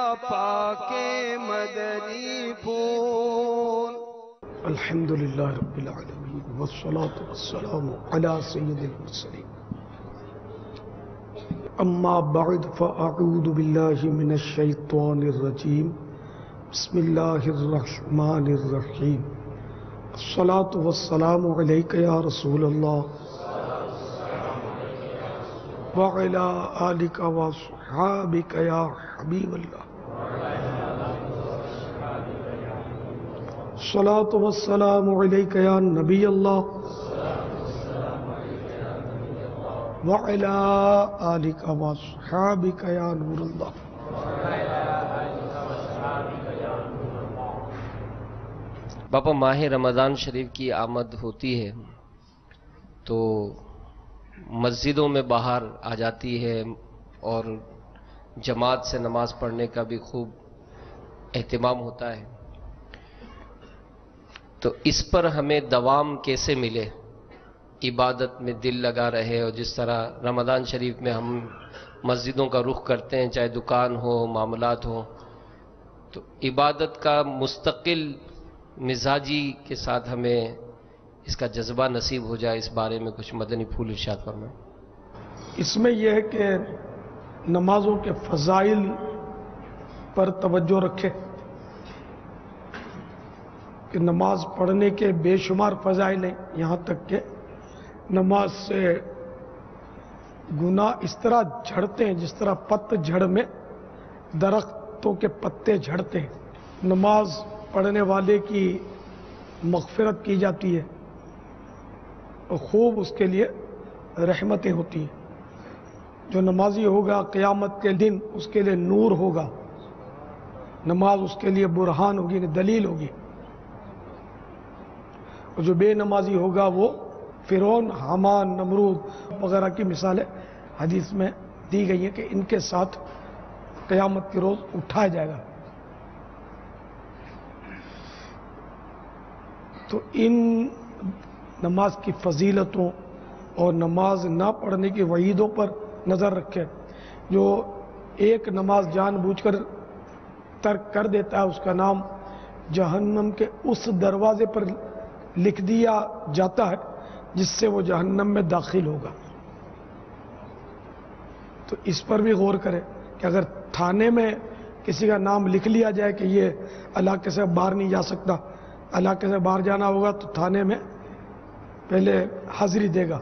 پاک مدنی پھول۔ الحمدللہ رب العالمین والصلاة والسلام علی سید المرسلین، اما بعد فاعوذ باللہ من الشیطان الرجیم، بسم اللہ الرحمن الرحیم، الصلاة والسلام علیک یا رسول اللہ وعلی آلک وصحابک یا حبیب اللہ، الصلاة والسلام علیک یا نبی اللہ وعلی آلک وصحابک یا نور اللہ۔ باپا، ماہ رمضان شریف کی آمد ہوتی ہے تو مسجدوں میں باہر آ جاتی ہے اور جماعت سے نماز پڑھنے کا بھی خوب اہتمام ہوتا ہے، تو اس پر ہمیں دوام کیسے ملے، عبادت میں دل لگا رہے، اور جس طرح رمضان شریف میں ہم مسجدوں کا رخ کرتے ہیں، چاہے دکان ہو معاملات ہوں، تو عبادت کا مستقل مزاجی کے ساتھ ہمیں اس کا جذبہ نصیب ہو جائے، اس بارے میں کچھ مدنی پھول ارشاد فرمائیں۔ اس میں یہ ہے کہ نمازوں کے فضائل پر توجہ رکھے کہ نماز پڑھنے کے بے شمار فضائل ہیں، یہاں تک کہ نماز سے گناہ اس طرح جھڑتے ہیں جس طرح پت جھڑ میں درختوں کے پتے جھڑتے ہیں۔ نماز پڑھنے والے کی مغفرت کی جاتی ہے اور خوب اس کے لیے رحمتیں ہوتی ہیں۔ جو نمازی ہوگا قیامت کے دن اس کے لیے نور ہوگا، نماز اس کے لیے برہان ہوگی، دلیل ہوگی، اور جو بے نمازی ہوگا وہ فرعون، حامان، نمرود وغیرہ کی مثالیں حدیث میں دی گئی ہیں کہ ان کے ساتھ قیامت کے روز اٹھایا جائے گا۔ تو ان نماز کی فضیلتوں اور نماز نہ پڑھنے کی وعیدوں پر نظر رکھے۔ جو ایک نماز جان بوجھ کر ترک کر دیتا ہے اس کا نام جہنم کے اس دروازے پر لکھ دیا جاتا ہے جس سے وہ جہنم میں داخل ہوگا۔ تو اس پر بھی غور کرے کہ اگر تھانے میں کسی کا نام لکھ لیا جائے کہ یہ علاقے سے باہر نہیں جا سکتا، علاقے سے باہر جانا ہوگا تو تھانے میں پہلے حاضری دے گا،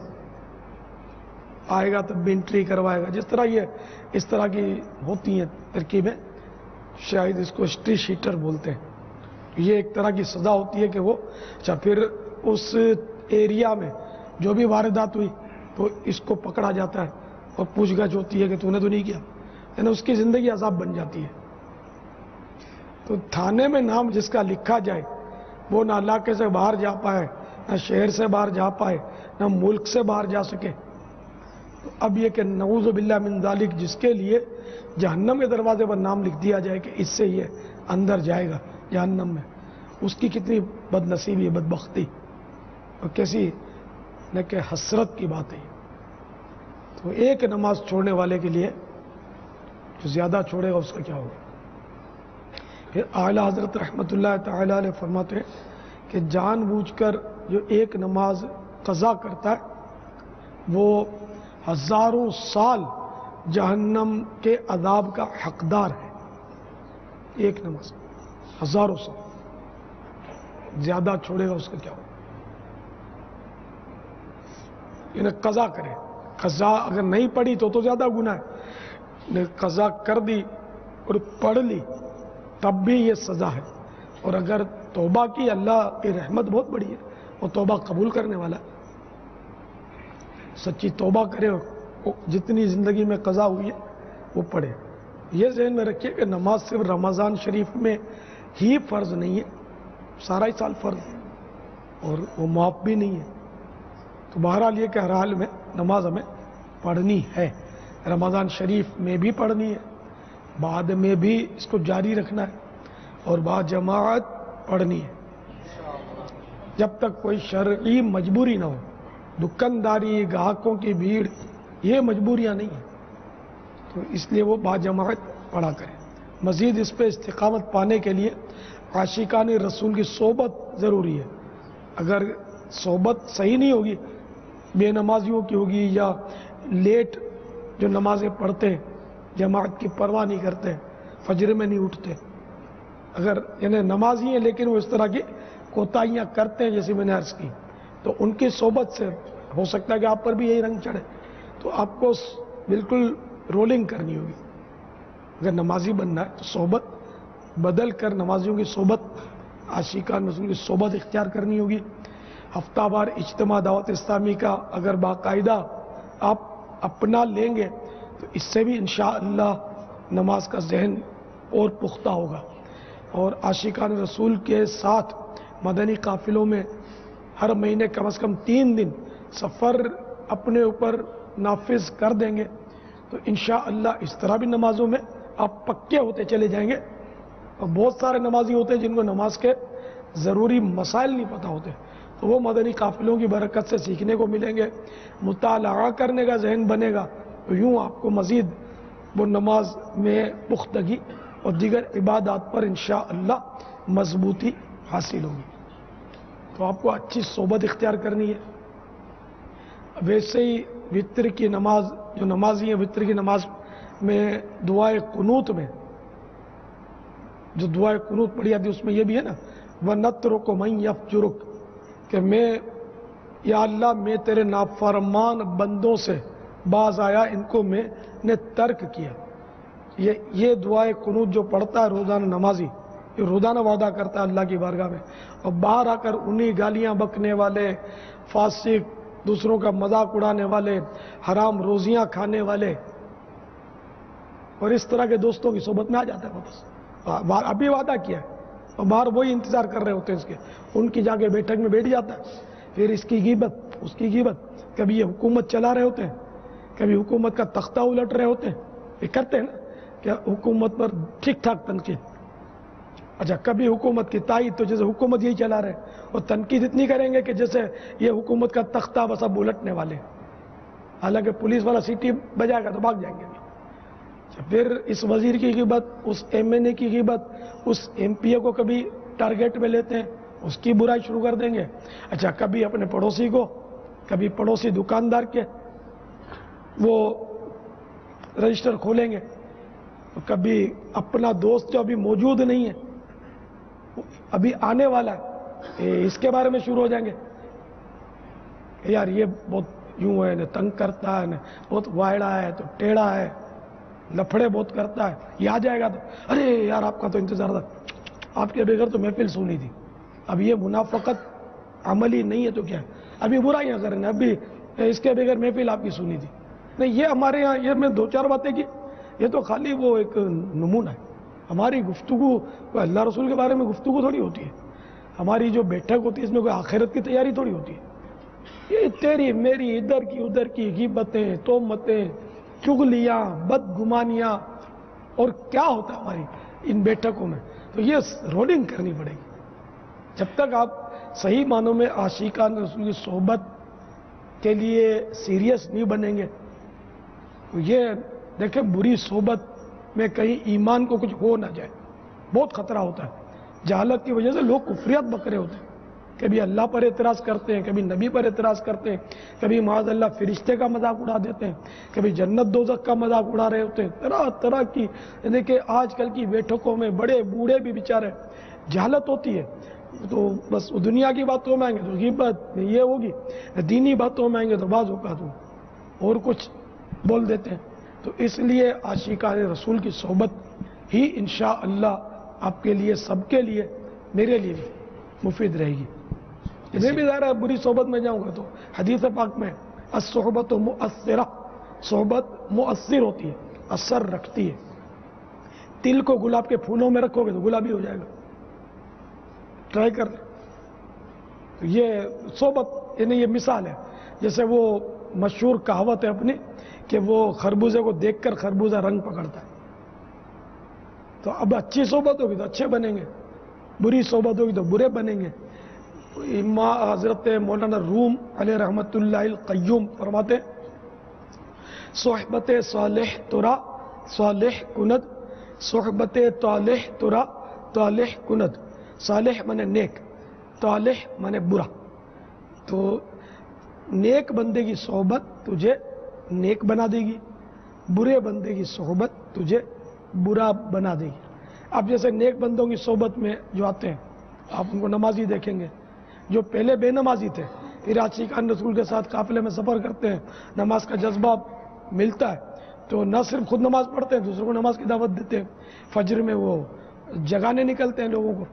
آئے گا تب بھی انٹری کروائے گا۔ جس طرح یہ اس طرح کی ہوتی ہیں ترکیبیں، شاید اس کو ہسٹری شیٹر بولتے ہیں، یہ ایک طرح کی سزا ہوتی ہے کہ وہ اچھا پھر اس ایریا میں جو بھی واردات ہوئی تو اس کو پکڑا جاتا ہے اور پوچھ گچھ ہوتی ہے کہ تو نے تو نہیں کیا، یعنی اس کی زندگی عذاب بن جاتی ہے۔ تو تھانے میں نام جس کا لکھا جائے وہ نہ علاقے سے باہر جا پائے، نہ شہر سے باہر جا پائے، نہ ملک سے باہر جا سکے۔ تو اب یہ کہ نعوذ باللہ من ذالک جس کے لیے جہنم کے دروازے پر نام لکھ دیا جائے کہ اس سے یہ اندر جائے گا جہنم میں، اس کی کتنی بد نصیبی، بدبختی، اور کیسی نہ کہ حسرت کی بات ہے۔ تو ایک نماز چھوڑنے والے کے لیے جو زیادہ چھوڑے گا اس کا کیا ہوگا۔ پھر اعلیٰ حضرت رحمۃ اللہ تعالی علیہ فرماتے ہیں کہ جان بوجھ کر جو ایک نماز قضا کرتا ہے وہ ہزاروں سال جہنم کے عذاب کا حقدار ہے۔ ایک نماز ہزاروں سال، زیادہ چھوڑے گا اس کا کیا ہوگا۔ یعنی قضا کرے، قضا اگر نہیں پڑھی تو زیادہ گناہ ہے، قضا کر دی اور پڑھ لی تب بھی یہ سزا ہے، اور اگر توبہ کی اللہ کی رحمت بہت بڑی ہے، وہ توبہ قبول کرنے والا ہے۔ سچی توبہ کرے اور جتنی زندگی میں قضا ہوئی ہے وہ پڑھے۔ یہ ذہن میں رکھیے کہ نماز صرف رمضان شریف میں ہی فرض نہیں ہے، سارا ہی سال فرض ہے اور وہ معاف بھی نہیں ہے۔ تو بہرحال یہ کہ ہر حال میں نماز ہمیں پڑھنی ہے، رمضان شریف میں بھی پڑھنی ہے، بعد میں بھی اس کو جاری رکھنا ہے، اور با جماعت پڑھنی ہے جب تک کوئی شرعی مجبوری نہ ہو۔ دکانداری، گاہکوں کی بھیڑ، یہ مجبوریاں نہیں ہیں، تو اس لیے وہ با جماعت پڑھا کریں۔ مزید اس پہ استقامت پانے کے لیے عاشقان رسول کی صحبت ضروری ہے. اگر صحبت صحیح نہیں ہوگی، بے نمازیوں کی ہوگی یا لیٹ جو نمازیں پڑھتے ہیں، جماعت کی پرواہ نہیں کرتے، فجر میں نہیں اٹھتے، اگر یعنی نمازی ہیں لیکن وہ اس طرح کی کوتاہیاں کرتے ہیں جیسے میں نے عرض کی، تو ان کی صحبت سے ہو سکتا ہے کہ آپ پر بھی یہی رنگ چڑھے. تو آپ کو بالکل رولنگ کرنی ہوگی. اگر نمازی بننا ہے تو صحبت بدل کر نمازیوں کی صحبت، عاشقان رسول کی صحبت اختیار کرنی ہوگی. ہفتہ وار اجتماع دعوت اسلامی کا اگر باقاعدہ آپ اپنا لیں گے تو اس سے بھی انشاءاللہ نماز کا ذہن اور پختہ ہوگا. اور عاشقان رسول کے ساتھ مدنی قافلوں میں ہر مہینے کم از کم 3 دن سفر اپنے اوپر نافذ کر دیں گے تو انشاءاللہ اس طرح بھی نمازوں میں آپ پکے ہوتے چلے جائیں گے. اور بہت سارے نمازی ہوتے ہیں جن کو نماز کے ضروری مسائل نہیں پتہ ہوتے، تو وہ مدنی قافلوں کی برکت سے سیکھنے کو ملیں گے، مطالعہ کرنے کا ذہن بنے گا، تو یوں آپ کو مزید وہ نماز میں پختگی اور دیگر عبادات پر انشاءاللہ مضبوطی حاصل ہوگی. تو آپ کو اچھی صحبت اختیار کرنی ہے. ویسے ہی وتر کی نماز، جو نمازی ہیں وتر کی نماز میں دعائے قنوت میں جو دعائے قنوت پڑھی جاتی ہے اس میں یہ بھی ہے نا، وَنَتْرُكُ مَنْ يَفْجُرُكَ، کہ میں یا اللہ میں تیرے نافرمان بندوں سے باز آیا، ان کو میں نے ترک کیا. یہ دعائے قنوت جو پڑھتا ہے روزانہ نمازی، یہ روزانہ وعدہ کرتا ہے اللہ کی بارگاہ میں، اور باہر آ کر انہی گالیاں بکنے والے، فاسق، دوسروں کا مذاق اڑانے والے، حرام روزیاں کھانے والے اور اس طرح کے دوستوں کی صحبت میں آ جاتا ہے واپس. ابھی وعدہ کیا ہے اور باہر وہی انتظار کر رہے ہوتے ہیں اس کے، ان کی جا کے بیٹھک میں بیٹھ جاتا ہے، پھر اس کی غیبت اس کی غیبت. کبھی یہ حکومت چلا رہے ہوتے ہیں، کبھی حکومت کا تختہ الٹ رہے ہوتے ہیں، یہ کرتے ہیں نا کہ حکومت پر ٹھیک ٹھاک تنقید. اچھا کبھی حکومت کی تائید، تو جیسے حکومت یہی چلا رہے اور تنقید اتنی کریں گے کہ جیسے یہ حکومت کا تختہ بس اب الٹنے والے، حالانکہ پولیس والا سیٹی بجائے گا تو بھاگ جائیں گے. پھر اس وزیر کی غیبت، اس ایم این اے کی غیبت، اس ایم پی اے کو کبھی ٹارگیٹ میں لیتے ہیں، اس کی برائی شروع کر دیں گے. اچھا کبھی اپنے پڑوسی کو، کبھی پڑوسی دکاندار کے وہ رجسٹر کھولیں گے، کبھی اپنا دوست جو ابھی موجود نہیں ہے ابھی آنے والا ہے اس کے بارے میں شروع ہو جائیں گے. یار یہ بہت یوں ہے، تنگ کرتا ہے، بہت وائڑا ہے، تو ٹیڑھا ہے، لفڑے بہت کرتا ہے. یہ آ جائے گا تو ارے یار آپ کا تو انتظار تھا، آپ کے بغیر تو محفل سنی تھی. اب یہ منافقت عملی نہیں ہے تو کیا ہے، ابھی برائیاں کریں، ابھی اس کے بغیر محفل آپ کی سنی تھی. نہیں، یہ ہمارے ہاں یہ میں 2-4 باتیں کی، یہ تو خالی وہ ایک نمونہ ہے. ہماری گفتگو کوئی اللہ رسول کے بارے میں گفتگو تھوڑی ہوتی ہے. ہماری جو بیٹھک ہوتی ہے اس میں کوئی آخرت کی تیاری تھوڑی ہوتی ہے. یہ تیری میری ادھر کی غیبتیں، تہمتیں، چغلیاں، بدگمانیاں، اور کیا ہوتا ہے ہماری ان بیٹھکوں میں. تو یہ رولنگ کرنی پڑے گی. جب تک آپ صحیح معنوں میں عاشقان رسول کی صحبت کے لیے سیریس نہیں بنیں گے تو یہ دیکھیں بری صحبت میں کہیں ایمان کو کچھ ہو نہ جائے، بہت خطرہ ہوتا ہے. جہالت کی وجہ سے لوگ کفریات بکرے ہوتے ہیں، کبھی اللہ پر اعتراض کرتے ہیں، کبھی نبی پر اعتراض کرتے ہیں، کبھی معاذ اللہ فرشتے کا مذاق اڑا دیتے ہیں، کبھی جنت دوزخ کا مذاق اڑا رہے ہوتے ہیں. طرح طرح کی، یعنی کہ آج کل کی بیٹھکوں میں بڑے بوڑھے بھی بیچارے، جہالت ہوتی ہے تو بس دنیا کی باتوں میں آئیں گے تو غیبت یہ ہوگی، دینی باتوں میں آئیں گے تو بعض اوقات اور کچھ بول دیتے ہیں. تو اس لیے عاشقان رسول کی صحبت ہی انشاءاللہ آپ کے لیے، سب کے لیے، میرے لیے بھی مفید رہے گی. میں بھی ظاہر ہے بری صحبت میں جاؤں گا تو حدیث پاک میں الصحبت مؤثرہ، صحبت مؤثر ہوتی ہے، اثر رکھتی ہے. تل کو گلاب کے پھولوں میں رکھو گے تو گلابی ہو جائے گا، ٹرائی کر لیں. یہ صحبت یعنی یہ مثال ہے، جیسے وہ مشہور کہاوت ہے اپنی کہ وہ خربوزے کو دیکھ کر خربوزہ رنگ پکڑتا ہے. تو اب اچھی صحبت ہوگی تو اچھے بنیں گے، بری صحبت ہوگی تو برے بنیں گے. حضرت مولانا روم علیہ رحمت اللہ القیوم فرماتے صحبت صالح ترا صالح کند صحبت طالح ترا طالح کند. صالح مانے نیک، طالح مانے برا. تو نیک بندے کی صحبت تجھے نیک بنا دے گی، برے بندے کی صحبت تجھے برا بنا دے گی. اب جیسے نیک بندوں کی صحبت میں جو آتے ہیں، آپ ان کو نمازی دیکھیں گے، جو پہلے بے نمازی تھے پھر عاشقان رسول کے ساتھ قافلے میں سفر کرتے ہیں، نماز کا جذبہ ملتا ہے تو نہ صرف خود نماز پڑھتے ہیں، دوسروں کو نماز کی دعوت دیتے ہیں. فجر میں وہ جگانے نکلتے ہیں لوگوں کو،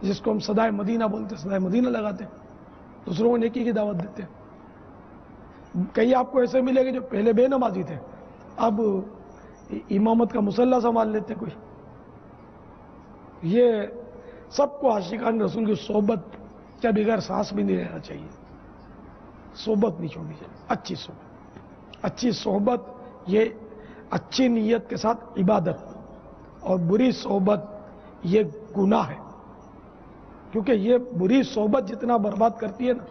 جس کو ہم صدائے مدینہ بولتے ہیں، صدائے مدینہ لگاتے ہیں، دوسروں کو نیکی کی دعوت دیتے ہیں. کئی آپ کو ایسے ملے گے جو پہلے بے نمازی تھے، اب امامت کا مصلی سنبھال لیتے کوئی. یہ سب کو عاشقان رسول کی صحبت کے بغیر سانس بھی نہیں لینا چاہیے. صحبت نہیں چھوڑنی چاہیے. اچھی صحبت، اچھی صحبت یہ اچھی نیت کے ساتھ عبادت، اور بری صحبت یہ گناہ ہے. کیونکہ یہ بری صحبت جتنا برباد کرتی ہے نا،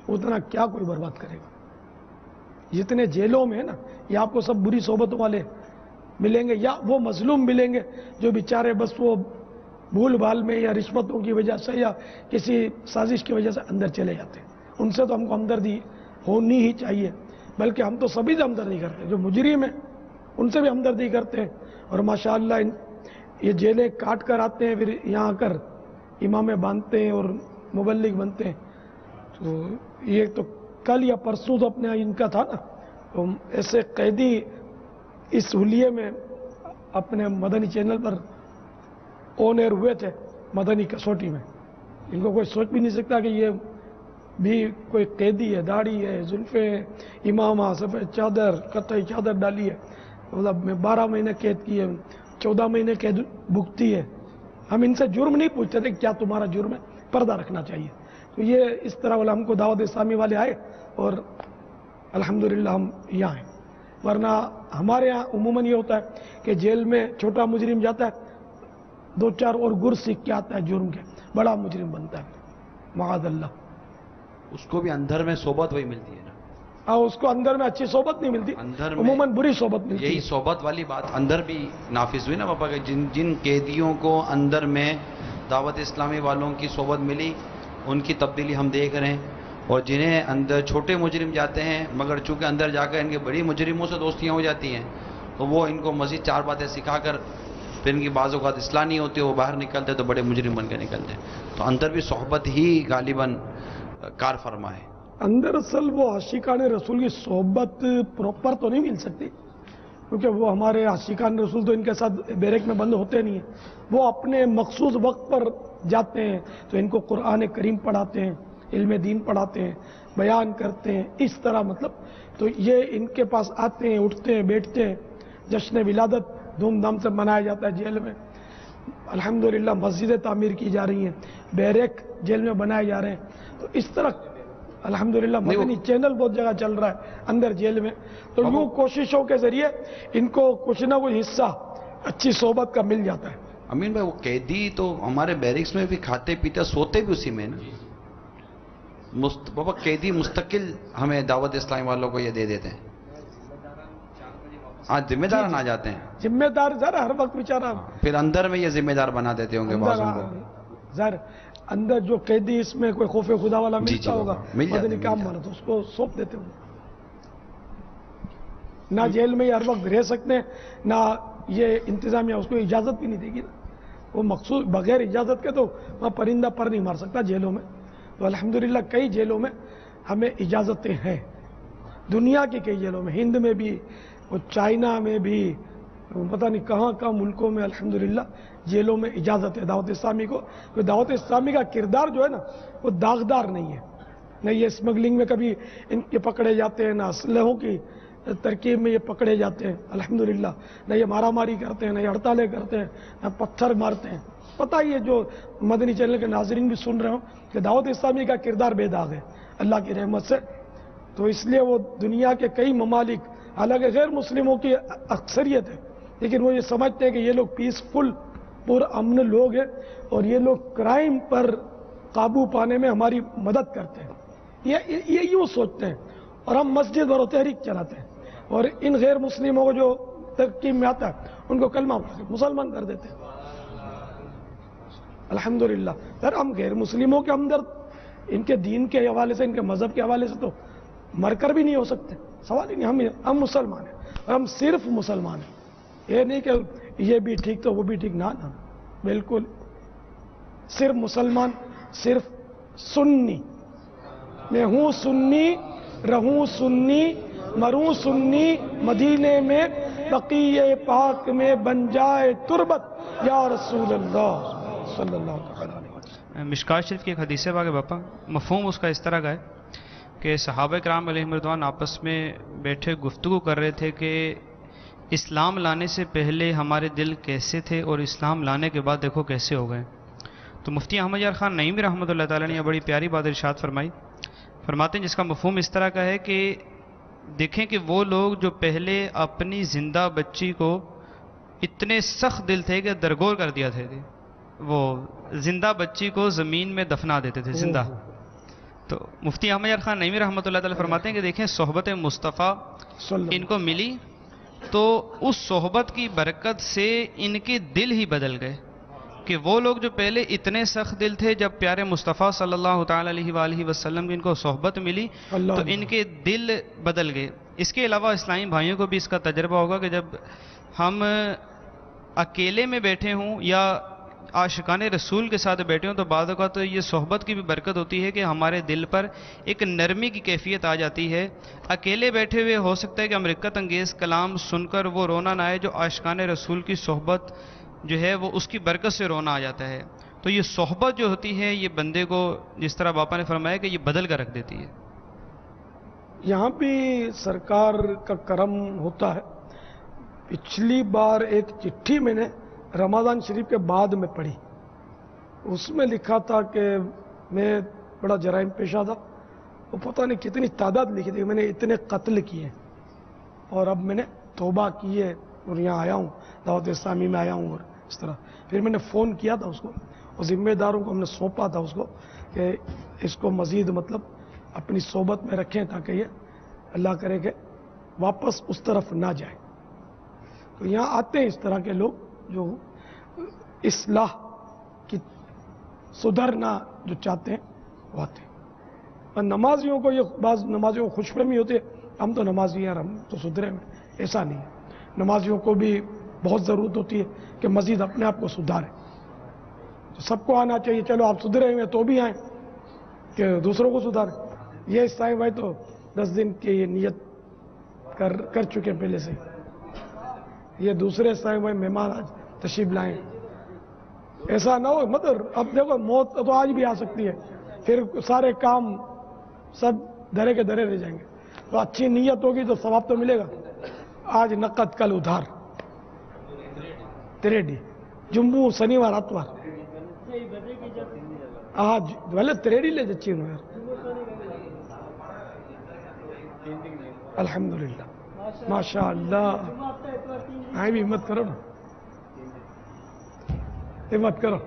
اتنا کیا کوئی برباد کرے گا. جتنے جیلوں میں ہے نا، یہ آپ کو سب بری صحبتوں والے ملیں گے، یا وہ مظلوم ملیں گے جو بیچارے بس وہ بھول بھال میں یا رشوتوں کی وجہ سے یا کسی سازش کی وجہ سے اندر چلے جاتے ہیں. ان سے تو ہم کو ہمدردی ہونی ہی چاہیے، بلکہ ہم تو سبھی سے ہمدردی کرتے ہیں. جو مجرم ہیں ان سے بھی ہمدردی کرتے ہیں. اور ماشاءاللہ یہ جیلیں کاٹ کر آتے ہیں، پھر یہاں آ کر امامیں باندھتے ہیں اور مبلغ بنتے ہیں. تو یہ تو کل یا پرسوں تو اپنے ان کا تھا نا، تو ایسے قیدی اس حلیے میں اپنے مدنی چینل پر آن ایئر ہوئے تھے، مدنی کسوٹی میں. ان کو کوئی سوچ بھی نہیں سکتا کہ یہ بھی کوئی قیدی ہے، داڑھی ہے، زلفیں، امامہ، سفید چادر، قطعی چادر ڈالی ہے. مطلب میں 12 مہینے قید کی ہے، 14 مہینے قید بھگتی ہے. ہم ان سے جرم نہیں پوچھتے تھے کیا تمہارا جرم ہے، پردہ رکھنا چاہیے. تو یہ اس طرح والا ہم کو دعوت اسلامی والے آئے اور الحمدللہ ہم یہاں ہیں. ورنہ ہمارے یہاں عموماً یہ ہوتا ہے کہ جیل میں چھوٹا مجرم جاتا ہے، 2-4 اور گر سیکھ کے آتا ہے جرم کے، بڑا مجرم بنتا ہے معاذ اللہ. اس کو بھی اندر میں صحبت وہی ملتی ہے نا. اس کو اندر میں اچھی صحبت نہیں ملتی، اندر میں عموماً بری صحبت ملتی یہی ہے. صحبت والی بات اندر بھی نافذ ہوئی نا پاپا، کہ جن قیدیوں کو اندر میں دعوت اسلامی والوں کی صحبت ملی، ان کی تبدیلی ہم دیکھ رہے ہیں. اور جنہیں اندر چھوٹے مجرم جاتے ہیں، مگر چونکہ اندر جا کر ان کے بڑی مجرموں سے دوستیاں ہو جاتی ہیں، تو وہ ان کو مزید 4 باتیں سکھا کر پھر ان کی بعض اوقات اصلاح نہیں ہوتی، وہ باہر نکلتے تو بڑے مجرم بن کے نکلتے ہیں. تو اندر بھی صحبت ہی غالباً کار فرما ہے. اندر اصل وہ عاشقان رسول کی صحبت پراپر تو نہیں مل سکتی، کیونکہ وہ ہمارے عاشقان رسول تو ان کے ساتھ بیرک میں بند ہوتے نہیں ہیں. وہ اپنے مخصوص وقت پر جاتے ہیں تو ان کو قرآن کریم پڑھاتے ہیں، علم دین پڑھاتے ہیں، بیان کرتے ہیں، اس طرح مطلب. تو یہ ان کے پاس آتے ہیں، اٹھتے ہیں، بیٹھتے ہیں. جشن ولادت دھوم دھام سے منایا جاتا ہے جیل میں. الحمدللہ مسجدیں تعمیر کی جا رہی ہیں، بیرک جیل میں بنائے جا رہے ہیں. تو اس طرح الحمدللہ مدنی چینل بہت جگہ چل رہا ہے اندر جیل میں. تو یوں کوششوں کے ذریعے ان کو کچھ نہ کچھ حصہ اچھی صحبت کا مل جاتا ہے. امین بھائی، وہ قیدی تو ہمارے بیرکس میں بھی کھاتے پیتے سوتے بھی اسی میں نا. بابا قیدی مستقل ہمیں دعوت اسلامی والوں کو یہ دے دیتے ہیں. آج ذمہ دار آ جاتے ہیں، ذمہ دار ذرا ہر وقت بیچارہ پھر اندر میں یہ ذمہ دار بنا دیتے ہوں گے بعضوں کو. ظاہر اندر جو قیدی اس میں کوئی خوف خدا والا جی ملتا ہوگا، مل جاتے مدنی کام والا، تو اس کو سونپ دیتے ہوں. نہ جیل میں یہ ہر وقت رہ سکتے ہیں، نہ یہ انتظامیہ اس کو اجازت بھی نہیں دے گی نا. وہ مخصوص بغیر اجازت کے تو وہاں پرندہ پر نہیں مار سکتا جیلوں میں. تو الحمدللہ کئی جیلوں میں ہمیں اجازتیں ہیں، دنیا کی کئی جیلوں میں، ہند میں بھی اور چائنا میں بھی، پتہ نہیں کہاں کہاں ملکوں میں الحمدللہ جیلوں میں اجازت ہے دعوت اسلامی کو. تو دعوت اسلامی کا کردار جو ہے نا وہ داغدار نہیں ہے. نہ یہ اسمگلنگ میں کبھی ان کے پکڑے جاتے ہیں، نہ اسلحوں کی ترکیب میں یہ پکڑے جاتے ہیں الحمدللہ، نہ یہ مارا ماری کرتے ہیں، نہ یہ ہڑتالیں کرتے ہیں، نہ پتھر مارتے ہیں. پتہ ہی ہے جو مدنی چینل کے ناظرین بھی سن رہے ہوں کہ دعوت اسلامی کا کردار بے داغ ہے اللہ کی رحمت سے. تو اس لیے وہ دنیا کے کئی ممالک، حالانکہ غیر مسلموں کی اکثریت ہے، لیکن وہ یہ سمجھتے ہیں کہ یہ لوگ پیسفل پر امن لوگ ہیں اور یہ لوگ کرائم پر قابو پانے میں ہماری مدد کرتے ہیں. یہ یوں سوچتے ہیں. اور ہم مسجد اور تحریک چلاتے ہیں، اور ان غیر مسلموں کو جو ترکیب میں آتا ہے ان کو کلمہ پڑھ کے مسلمان کر دیتے ہیں. الحمدللہ. یار ہم غیر مسلموں کے ہمدرد ان کے دین کے حوالے سے، ان کے مذہب کے حوالے سے تو مر کر بھی نہیں ہو سکتے. سوال ہی نہیں. ہم مسلمان ہیں اور ہم صرف مسلمان ہیں. یہ نہیں کہ یہ بھی ٹھیک تو وہ بھی ٹھیک. نہ بالکل صرف مسلمان، صرف سنی. میں ہوں سنی، رہوں سنی، مروں سنی، مدینے میں بقیع پاک میں بن جائے تربت یا رسول اللہ صلی اللہ علیہ وسلم. مشکات شریف کی ایک حدیث ہے باپا، مفہوم اس کا اس طرح کا ہے کہ صحابہ کرام علیہم رضوان آپس میں بیٹھے گفتگو کر رہے تھے کہ اسلام لانے سے پہلے ہمارے دل کیسے تھے اور اسلام لانے کے بعد دیکھو کیسے ہو گئے. تو مفتی احمد یار خان نعیمی رحمۃ اللہ تعالیٰ نے یہ بڑی پیاری بات ارشاد فرمائی. فرماتے ہیں جس کا مفہوم اس طرح کا ہے کہ دیکھیں کہ وہ لوگ جو پہلے اپنی زندہ بچی کو اتنے سخت دل تھے کہ درگور کر دیا تھے، وہ زندہ بچی کو زمین میں دفنا دیتے تھے زندہ. تو مفتی احمد یار خان نعیمی رحمۃ اللہ تعالیٰ فرماتے ہیں کہ دیکھیں صحبت مصطفیٰ ان کو ملی تو اس صحبت کی برکت سے ان کے دل ہی بدل گئے کہ وہ لوگ جو پہلے اتنے سخت دل تھے، جب پیارے مصطفیٰ صلی اللہ تعالیٰ علیہ وآلہ وسلم کی ان کو صحبت ملی تو ان کے دل بدل گئے. اس کے علاوہ اسلامی بھائیوں کو بھی اس کا تجربہ ہوگا کہ جب ہم اکیلے میں بیٹھے ہوں یا عاشقان رسول کے ساتھ بیٹھے ہوں تو بعض اوقات تو یہ صحبت کی بھی برکت ہوتی ہے کہ ہمارے دل پر ایک نرمی کی کیفیت آ جاتی ہے. اکیلے بیٹھے ہوئے ہو سکتا ہے کہ ہم رقت انگیز کلام سن کر وہ رونا نہ آئے، جو عاشقان رسول کی صحبت جو ہے وہ اس کی برکت سے رونا آ جاتا ہے. تو یہ صحبت جو ہوتی ہے یہ بندے کو جس طرح باپا نے فرمایا کہ یہ بدل کر رکھ دیتی ہے. یہاں بھی سرکار کا کرم ہوتا ہے. پچھلی بار ایک چٹھی میں نے رمضان شریف کے بعد میں پڑھی، اس میں لکھا تھا کہ میں بڑا جرائم پیشہ تھا، وہ پتہ نہیں کتنی تعداد لکھی تھی، میں نے اتنے قتل کیے اور اب میں نے توبہ کی ہے اور یہاں آیا ہوں، دعوت اسلامی میں آیا ہوں. اور اس طرح پھر میں نے فون کیا تھا اس کو، اور ذمہ داروں کو ہم نے سونپا تھا اس کو کہ اس کو مزید مطلب اپنی صحبت میں رکھیں تاکہ یہ اللہ کرے کہ واپس اس طرف نہ جائے. تو یہاں آتے ہیں اس طرح کے لوگ جو اصلاح کی سدھرنا جو چاہتے ہیں وہ آتے ہیں. اور نمازیوں کو یہ بعض نمازیوں کو خوش فہمی ہوتی ہے ہم تو نمازی ہیں ہم تو سدھرے میں. ایسا نہیں ہے. نمازیوں کو بھی بہت ضرورت ہوتی ہے کہ مزید اپنے آپ کو سدھاریں. سب کو آنا چاہیے، چلو آپ سدھرے ہوئے تو بھی آئیں کہ دوسروں کو سدھاریں. یہ سائیں بھائی تو 10 دن کی یہ نیت کر چکے پہلے سے. یہ دوسرے سائیں بھائی مہمان آج تشریف لائیں. ایسا نہ ہو مطلب اب دیکھو موت تو آج بھی آ سکتی ہے، پھر سارے کام سب دھرے کے دھرے رہ جائیں گے. تو اچھی نیت ہوگی تو ثواب تو ملے گا. آج نقد کل ادھار، تریڈی جمبو شنیوار اتوار آج بھلے تریڈی لے جچی نو یار. الحمدللہ ماشاء اللہ. آئیں بھی ہمت کرو نا، ہمت کرو.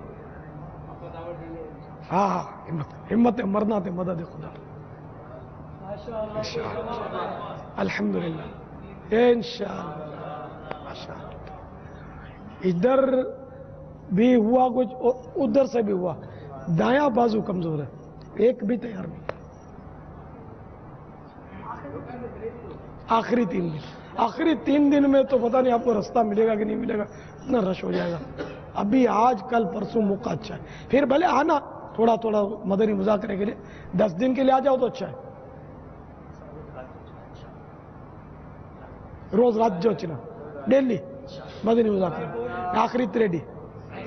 ہاں ہاں ہمت مرنا تے مدد خدا. الحمدللہ انشاءاللہ ماشاءاللہ. ادھر بھی ہوا کچھ اور ادھر سے بھی ہوا. دایاں بازو کمزور ہے، ایک بھی تیار نہیں. آخری 3 دن میں تو پتہ نہیں آپ کو رستہ ملے گا کہ نہیں ملے گا، اتنا رش ہو جائے گا. ابھی آج کل پرسوں موقع اچھا ہے. پھر بھلے آنا تھوڑا مدنی مذاکرے کے لیے 10 دن کے لیے آ جاؤ تو اچھا ہے. روز رات جو چنا ڈیلی مدنی مذاکرے آخری تریڈی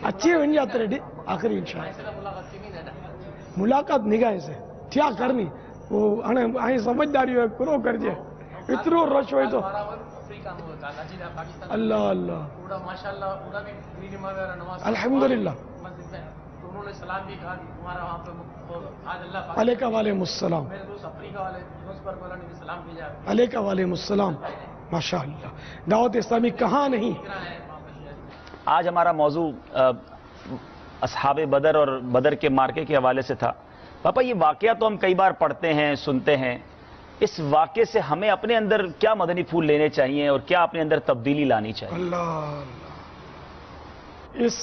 اچھی ون جا تریڈی آخری انشاءاللہ ملاقات نگاہ سے تھیا کرنی. وہ آئیں سمجھداری ہوئے کرو کر جائے اتنو رش ہوئے تو اللہ اللہ الحمدللہ. علیکہ وعلیکم السلام. علیکہ وعلیکم السلام. ماشاء اللہ. دعوت اسلامی کہاں نہیں. آج ہمارا موضوع اصحاب بدر اور بدر کے مارکے کے حوالے سے تھا. پاپا یہ واقعہ تو ہم کئی بار پڑھتے ہیں سنتے ہیں، اس واقعے سے ہمیں اپنے اندر کیا مدنی پھول لینے چاہیے اور کیا اپنے اندر تبدیلی لانی چاہیے؟ اللہ اس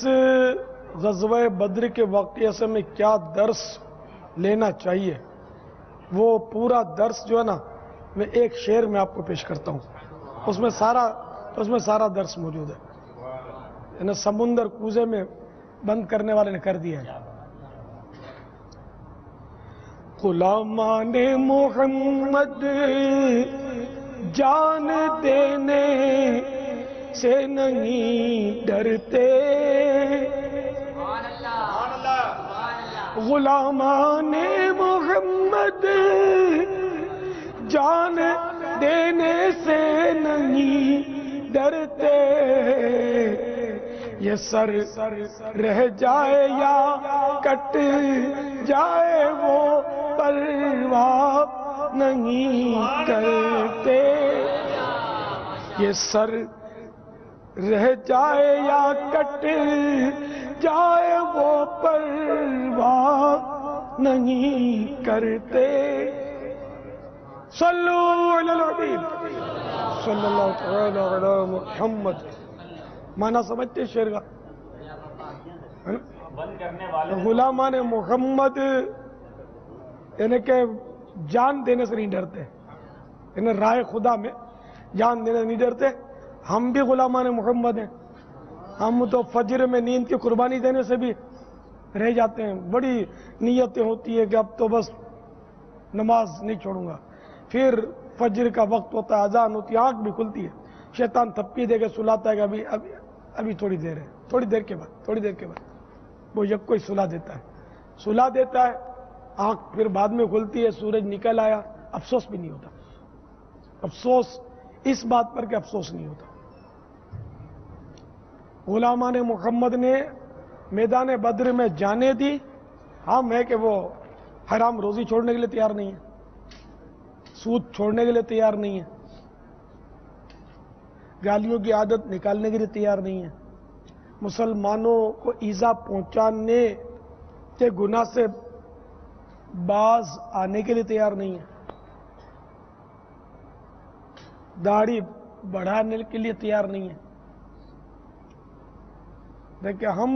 غزوہ بدر کے واقعے سے میں کیا درس لینا چاہیے، وہ پورا درس جو ہے نا میں ایک شعر میں آپ کو پیش کرتا ہوں، اس میں سارا درس موجود ہے، یعنی سمندر کوزے میں بند کرنے والے نے کر دیا ہے۔ غلامان محمد جان دینے سے نہیں ڈرتے، غلامان محمد جان دینے سے نہیں ڈرتے، یہ سر رہ جائے یا کٹ جائے وہ پرواہ نہیں کرتے، یہ سر رہ جائے یا کٹ جائے وہ پرواہ نہیں کرتے۔ صلو علی الحبیب صلی اللہ تعالی علی محمد۔ معنی سمجھتے شعر کا؟ غلامان محمد یعنی کہ جان دینے سے نہیں ڈرتے، یعنی راہ خدا میں جان دینے سے نہیں ڈرتے۔ ہم بھی غلامان محمد ہیں، ہم تو فجر میں نیند کی قربانی دینے سے بھی رہ جاتے ہیں، بڑی نیتیں ہوتی ہے کہ اب تو بس نماز نہیں چھوڑوں گا، پھر فجر کا وقت ہوتا ہے، اذان ہوتی ہے، آنکھ بھی کھلتی ہے، شیطان تھپکی دے کے سلاتا ہے کہ ابھی تھوڑی دیر ہے، تھوڑی دیر کے بعد وہ یک کوئی سلا دیتا ہے، آنکھ پھر بعد میں کھلتی ہے، سورج نکل آیا، افسوس بھی نہیں ہوتا، افسوس اس بات پر کہ افسوس نہیں ہوتا۔ غلامان محمد نے میدان بدر میں جانے دی، ہم ہے کہ وہ حرام روزی چھوڑنے کے لیے تیار نہیں ہے، سود چھوڑنے کے لیے تیار نہیں ہے، گالیوں کی عادت نکالنے کے لیے تیار نہیں ہے، مسلمانوں کو ایذا پہنچانے کے گناہ سے باز آنے کے لیے تیار نہیں ہے، داڑھی بڑھانے کے لیے تیار نہیں ہے۔ دیکھیں ہم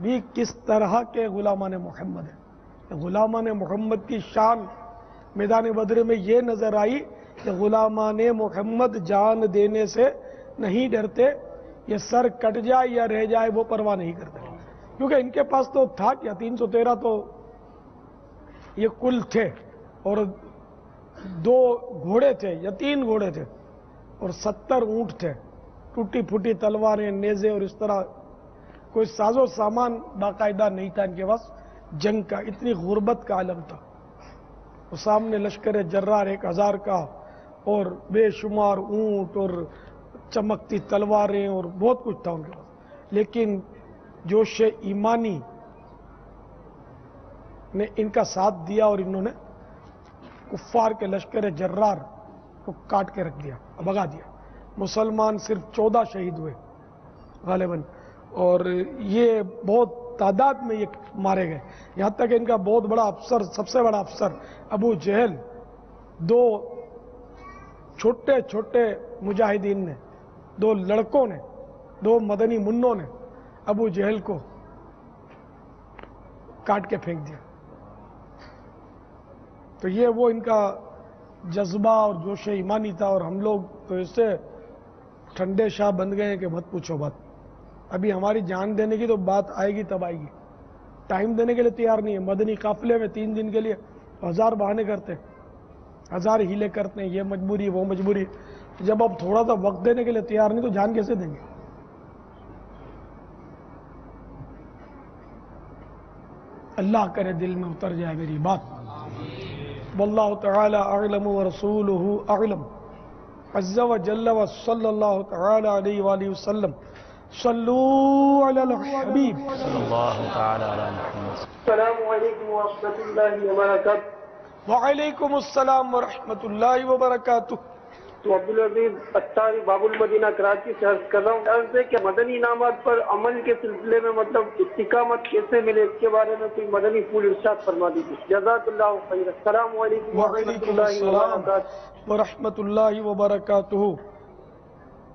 بھی کس طرح کے غلامان محمد ہیں۔ غلامان محمد کی شان میدان بدر میں یہ نظر آئی کہ غلامان محمد جان دینے سے نہیں ڈرتے، یہ سر کٹ جائے یا رہ جائے وہ پرواہ نہیں کرتے، کیونکہ ان کے پاس تو تھا کیا، 313 تو یہ کل تھے، اور 2 گھوڑے تھے یا 3 گھوڑے تھے اور 70 اونٹ تھے، ٹوٹی پھوٹی تلواریں، نیزے، اور اس طرح کوئی ساز و سامان باقاعدہ نہیں تھا ان کے پاس جنگ کا، اتنی غربت کا عالم تھا، اور سامنے لشکر جرار 1000 کا اور بے شمار اونٹ اور چمکتی تلواریں اور بہت کچھ تھا ان کے پاس، لیکن جوش ایمانی نے ان کا ساتھ دیا اور انہوں نے کفار کے لشکر جرار کو کاٹ کے رکھ دیا، بھگا دیا۔ مسلمان صرف 14 شہید ہوئے غالباً، اور یہ بہت تعداد میں یہ مارے گئے، یہاں تک کہ ان کا بہت بڑا افسر، سب سے بڑا افسر ابو جہل، 2 چھوٹے چھوٹے مجاہدین نے، 2 لڑکوں نے، 2 مدنی منوں نے ابو جہل کو کاٹ کے پھینک دیا۔ تو یہ وہ ان کا جذبہ اور جوش ایمانی تھا، اور ہم لوگ تو اس سے ٹھنڈے شاہ بن گئے ہیں کہ مت پوچھو بات۔ ابھی ہماری جان دینے کی تو بات آئے گی تب آئے گی، ٹائم دینے کے لیے تیار نہیں ہے۔ مدنی قافلے میں 3 دن کے لیے 1000 بہانے کرتے ہیں، 1000 ہیلے کرتے ہیں، یہ مجبوری وہ مجبوری، جب اب تھوڑا سا وقت دینے کے لیے تیار نہیں تو جان کیسے دیں گے؟ اللہ کرے دل میں اتر جائے میری بات۔ واللہ تعالی اعلم ورسولہ اعلم عز وجل وصلی اللہ تعالی علیہ وآلہ وسلم۔ صلو علی الحبیب صلی اللہ تعالی علی محمد۔ السلام علیکم ورحمۃ اللہ وبرکاتہ۔ وعلیکم السلام ورحمۃ اللہ وبرکاتہ۔ تو عبدالعزیز اتاری باب المدینہ کراچی سے عرض کر رہا ہوں، عرض ہے کہ مدنی انعامات پر عمل کے سلسلے میں مطلب استقامت کیسے ملے، اس کے بارے میں کوئی مدنی پھول ارشاد فرما دیجیے، جزاک اللہ خیر۔ السلام علیکم ورحمۃ وعلیکم اللہ السلام وبرکاتہ۔ ورحمۃ اللہ وبرکاتہ۔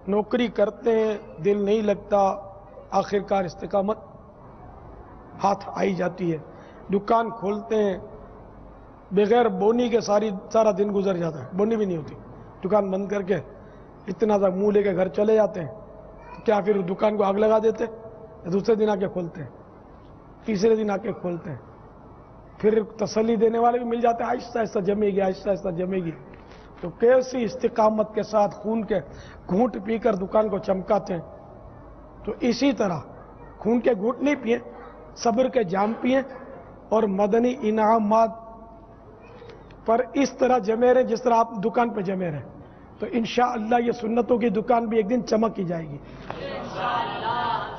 نوکری کرتے ہیں دل نہیں لگتا، آخرکار استقامت ہاتھ آئی جاتی ہے۔ دکان کھولتے ہیں بغیر بونی کے سارا دن گزر جاتا ہے، بونی بھی نہیں ہوتی، دکان بند کر کے اتنا سا منہ لے کے گھر چلے جاتے ہیں، تو کیا پھر دکان کو آگ لگا دیتے، دوسرے دن آ کے کھولتے ہیں، تیسرے دن آ کے کھولتے ہیں، پھر تسلی دینے والے بھی مل جاتے ہیں، آہستہ آہستہ جمے گی، آہستہ آہستہ جمے گی۔ تو کیسی استقامت کے ساتھ خون کے گھونٹ پی کر دکان کو چمکاتے ہیں، تو اسی طرح خون کے گھونٹ نہیں پیے، صبر کے جام پیے اور مدنی انعامات پر اس طرح جمے رہے جس طرح آپ دکان پہ جمے رہے، تو انشاءاللہ یہ سنتوں کی دکان بھی ایک دن چمک ہی جائے گی۔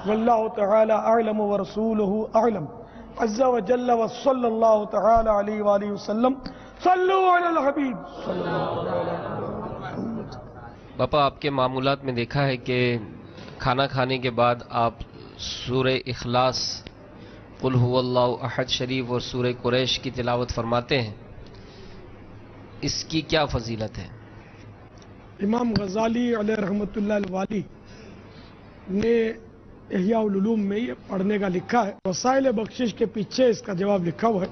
واللہ تعالی اعلم ورسولہ اعلم عز وجل وصلی اللہ تعالی علیہ وآلہ وسلم۔ صلو علی الحبیب صلی اللہ علیہ وسلم۔ باپا آپ کے معمولات میں دیکھا ہے کہ کھانا کھانے کے بعد آپ سورہ اخلاص، قل هو اللہ احد شریف اور سورہ قریش کی تلاوت فرماتے ہیں، اس کی کیا فضیلت ہے؟ امام غزالی علیہ رحمۃ اللہ الوالی نے احیاء العلوم میں یہ پڑھنے کا لکھا ہے، وسائل بخشش کے پیچھے اس کا جواب لکھا ہوا ہے۔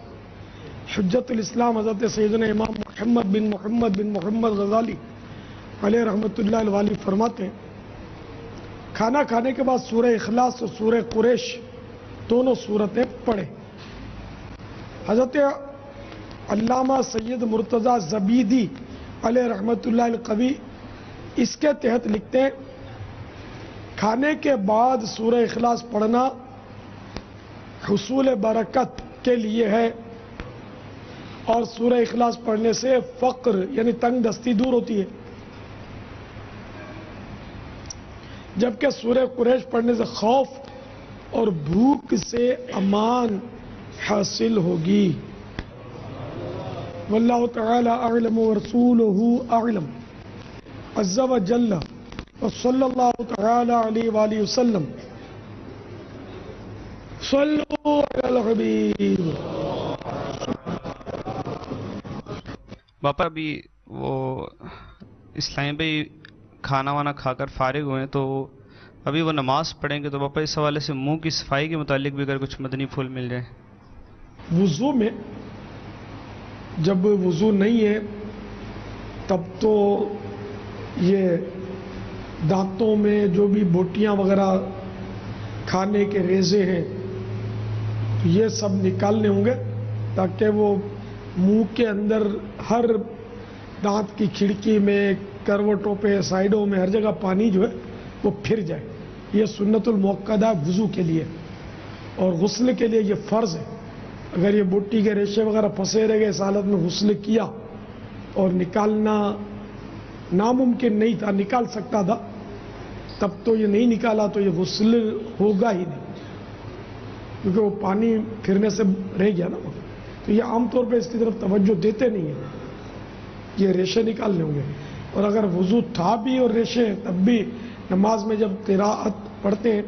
حجت الاسلام حضرت سیدنا امام محمد بن محمد غزالی علیہ رحمۃ اللہ الوالی فرماتے ہیں، کھانا کھانے کے بعد سورہ اخلاص اور سورہ قریش دونوں سورتیں پڑھیں۔ حضرت علامہ سید مرتضیٰ زبیدی علیہ رحمۃ اللہ القوی اس کے تحت لکھتے ہیں، کھانے کے بعد سورہ اخلاص پڑھنا حصول برکت کے لیے ہے، اور سورہ اخلاص پڑھنے سے فقر یعنی تنگ دستی دور ہوتی ہے، جبکہ سورہ قریش پڑھنے سے خوف اور بھوک سے امان حاصل ہوگی۔ واللہ تعالی اعلم ورسولہ اعلم عز وجل وصلی اللہ تعالی علیہ وآلہ وسلم۔ صلو علی الحبیب۔ باپا ابھی وہ اسلام بھائی کھانا وانا کھا کر فارغ ہوئے ہیں، تو ابھی وہ نماز پڑھیں گے، تو باپا اس حوالے سے منہ کی صفائی کے متعلق بھی اگر کچھ مدنی پھول مل جائے۔ وضو میں جب وضو نہیں ہے تب تو یہ دانتوں میں جو بھی بوٹیاں وغیرہ کھانے کے ریزے ہیں تو یہ سب نکالنے ہوں گے، تاکہ وہ منہ کے اندر ہر دانت کی کھڑکی میں، کروٹوں پہ، سائیڈوں میں، ہر جگہ پانی جو ہے وہ پھر جائے۔ یہ سنت المؤکدہ وضو کے لیے، اور غسل کے لیے یہ فرض ہے۔ اگر یہ بوٹی کے ریشے وغیرہ پھنسے رہ گئے، اس حالت میں غسل کیا اور نکالنا ناممکن نہیں تھا، نکال سکتا تھا، تب تو یہ نہیں نکالا تو یہ غسل ہوگا ہی نہیں، کیونکہ وہ پانی پھرنے سے رہ گیا نا۔ تو یہ عام طور پہ اس کی طرف توجہ دیتے نہیں ہیں، یہ ریشے نکالنے ہوں گے۔ اور اگر وضو تھا بھی اور ریشے ہیں تب بھی نماز میں جب قراءت پڑھتے ہیں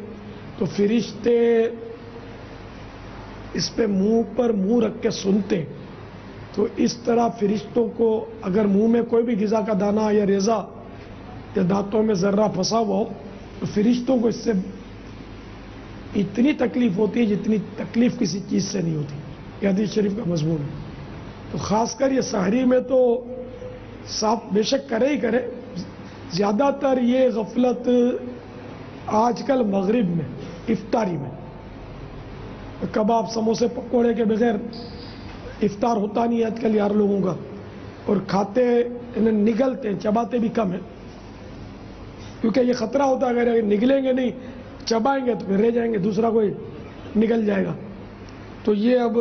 تو فرشتے اس پہ منہ پر منہ رکھ کے سنتے ہیں، تو اس طرح فرشتوں کو اگر منہ میں کوئی بھی غذا کا دانہ یا ریزہ یا دانتوں میں ذرہ پھنسا ہوا ہو تو فرشتوں کو اس سے اتنی تکلیف ہوتی ہے جتنی تکلیف کسی چیز سے نہیں ہوتی۔ یہ حدیث شریف کا مضمون ہے۔ تو خاص کر یہ سحری میں تو صاف بے شک کرے ہی کرے، زیادہ تر یہ غفلت آج کل مغرب میں، افطاری میں، کباب سموسے پکوڑے کے بغیر افطار ہوتا نہیں ہے آج کل یار لوگوں کا، اور کھاتے انہیں نگلتے ہیں، چباتے بھی کم ہیں، کیونکہ یہ خطرہ ہوتا ہے اگر نگلیں گے نہیں، چبائیں گے تو پھر رہ جائیں گے، دوسرا کوئی نگل جائے گا۔ تو یہ اب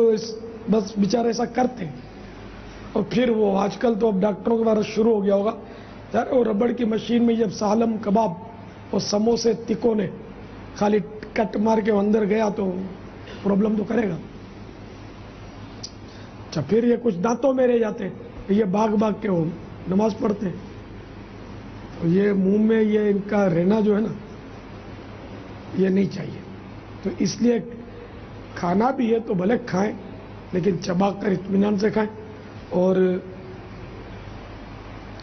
بس بیچارے ایسا کرتے ہیں، اور پھر وہ آج کل تو اب ڈاکٹروں کے بارے شروع ہو گیا ہوگا یار، وہ ربڑ کی مشین میں جب سالم کباب اور سموسے تکونے خالی کٹ مار کے اندر گیا تو پرابلم تو کرے گا۔ اچھا، پھر یہ کچھ دانتوں میں رہ جاتے ہیں، یہ بھاگ بھاگ کے وہ نماز پڑھتے ہیں، تو یہ منہ میں یہ ان کا رہنا جو ہے نا یہ نہیں چاہیے. تو اس لیے کھانا بھی ہے تو بھلے کھائیں لیکن چبا کر اطمینان سے کھائیں, اور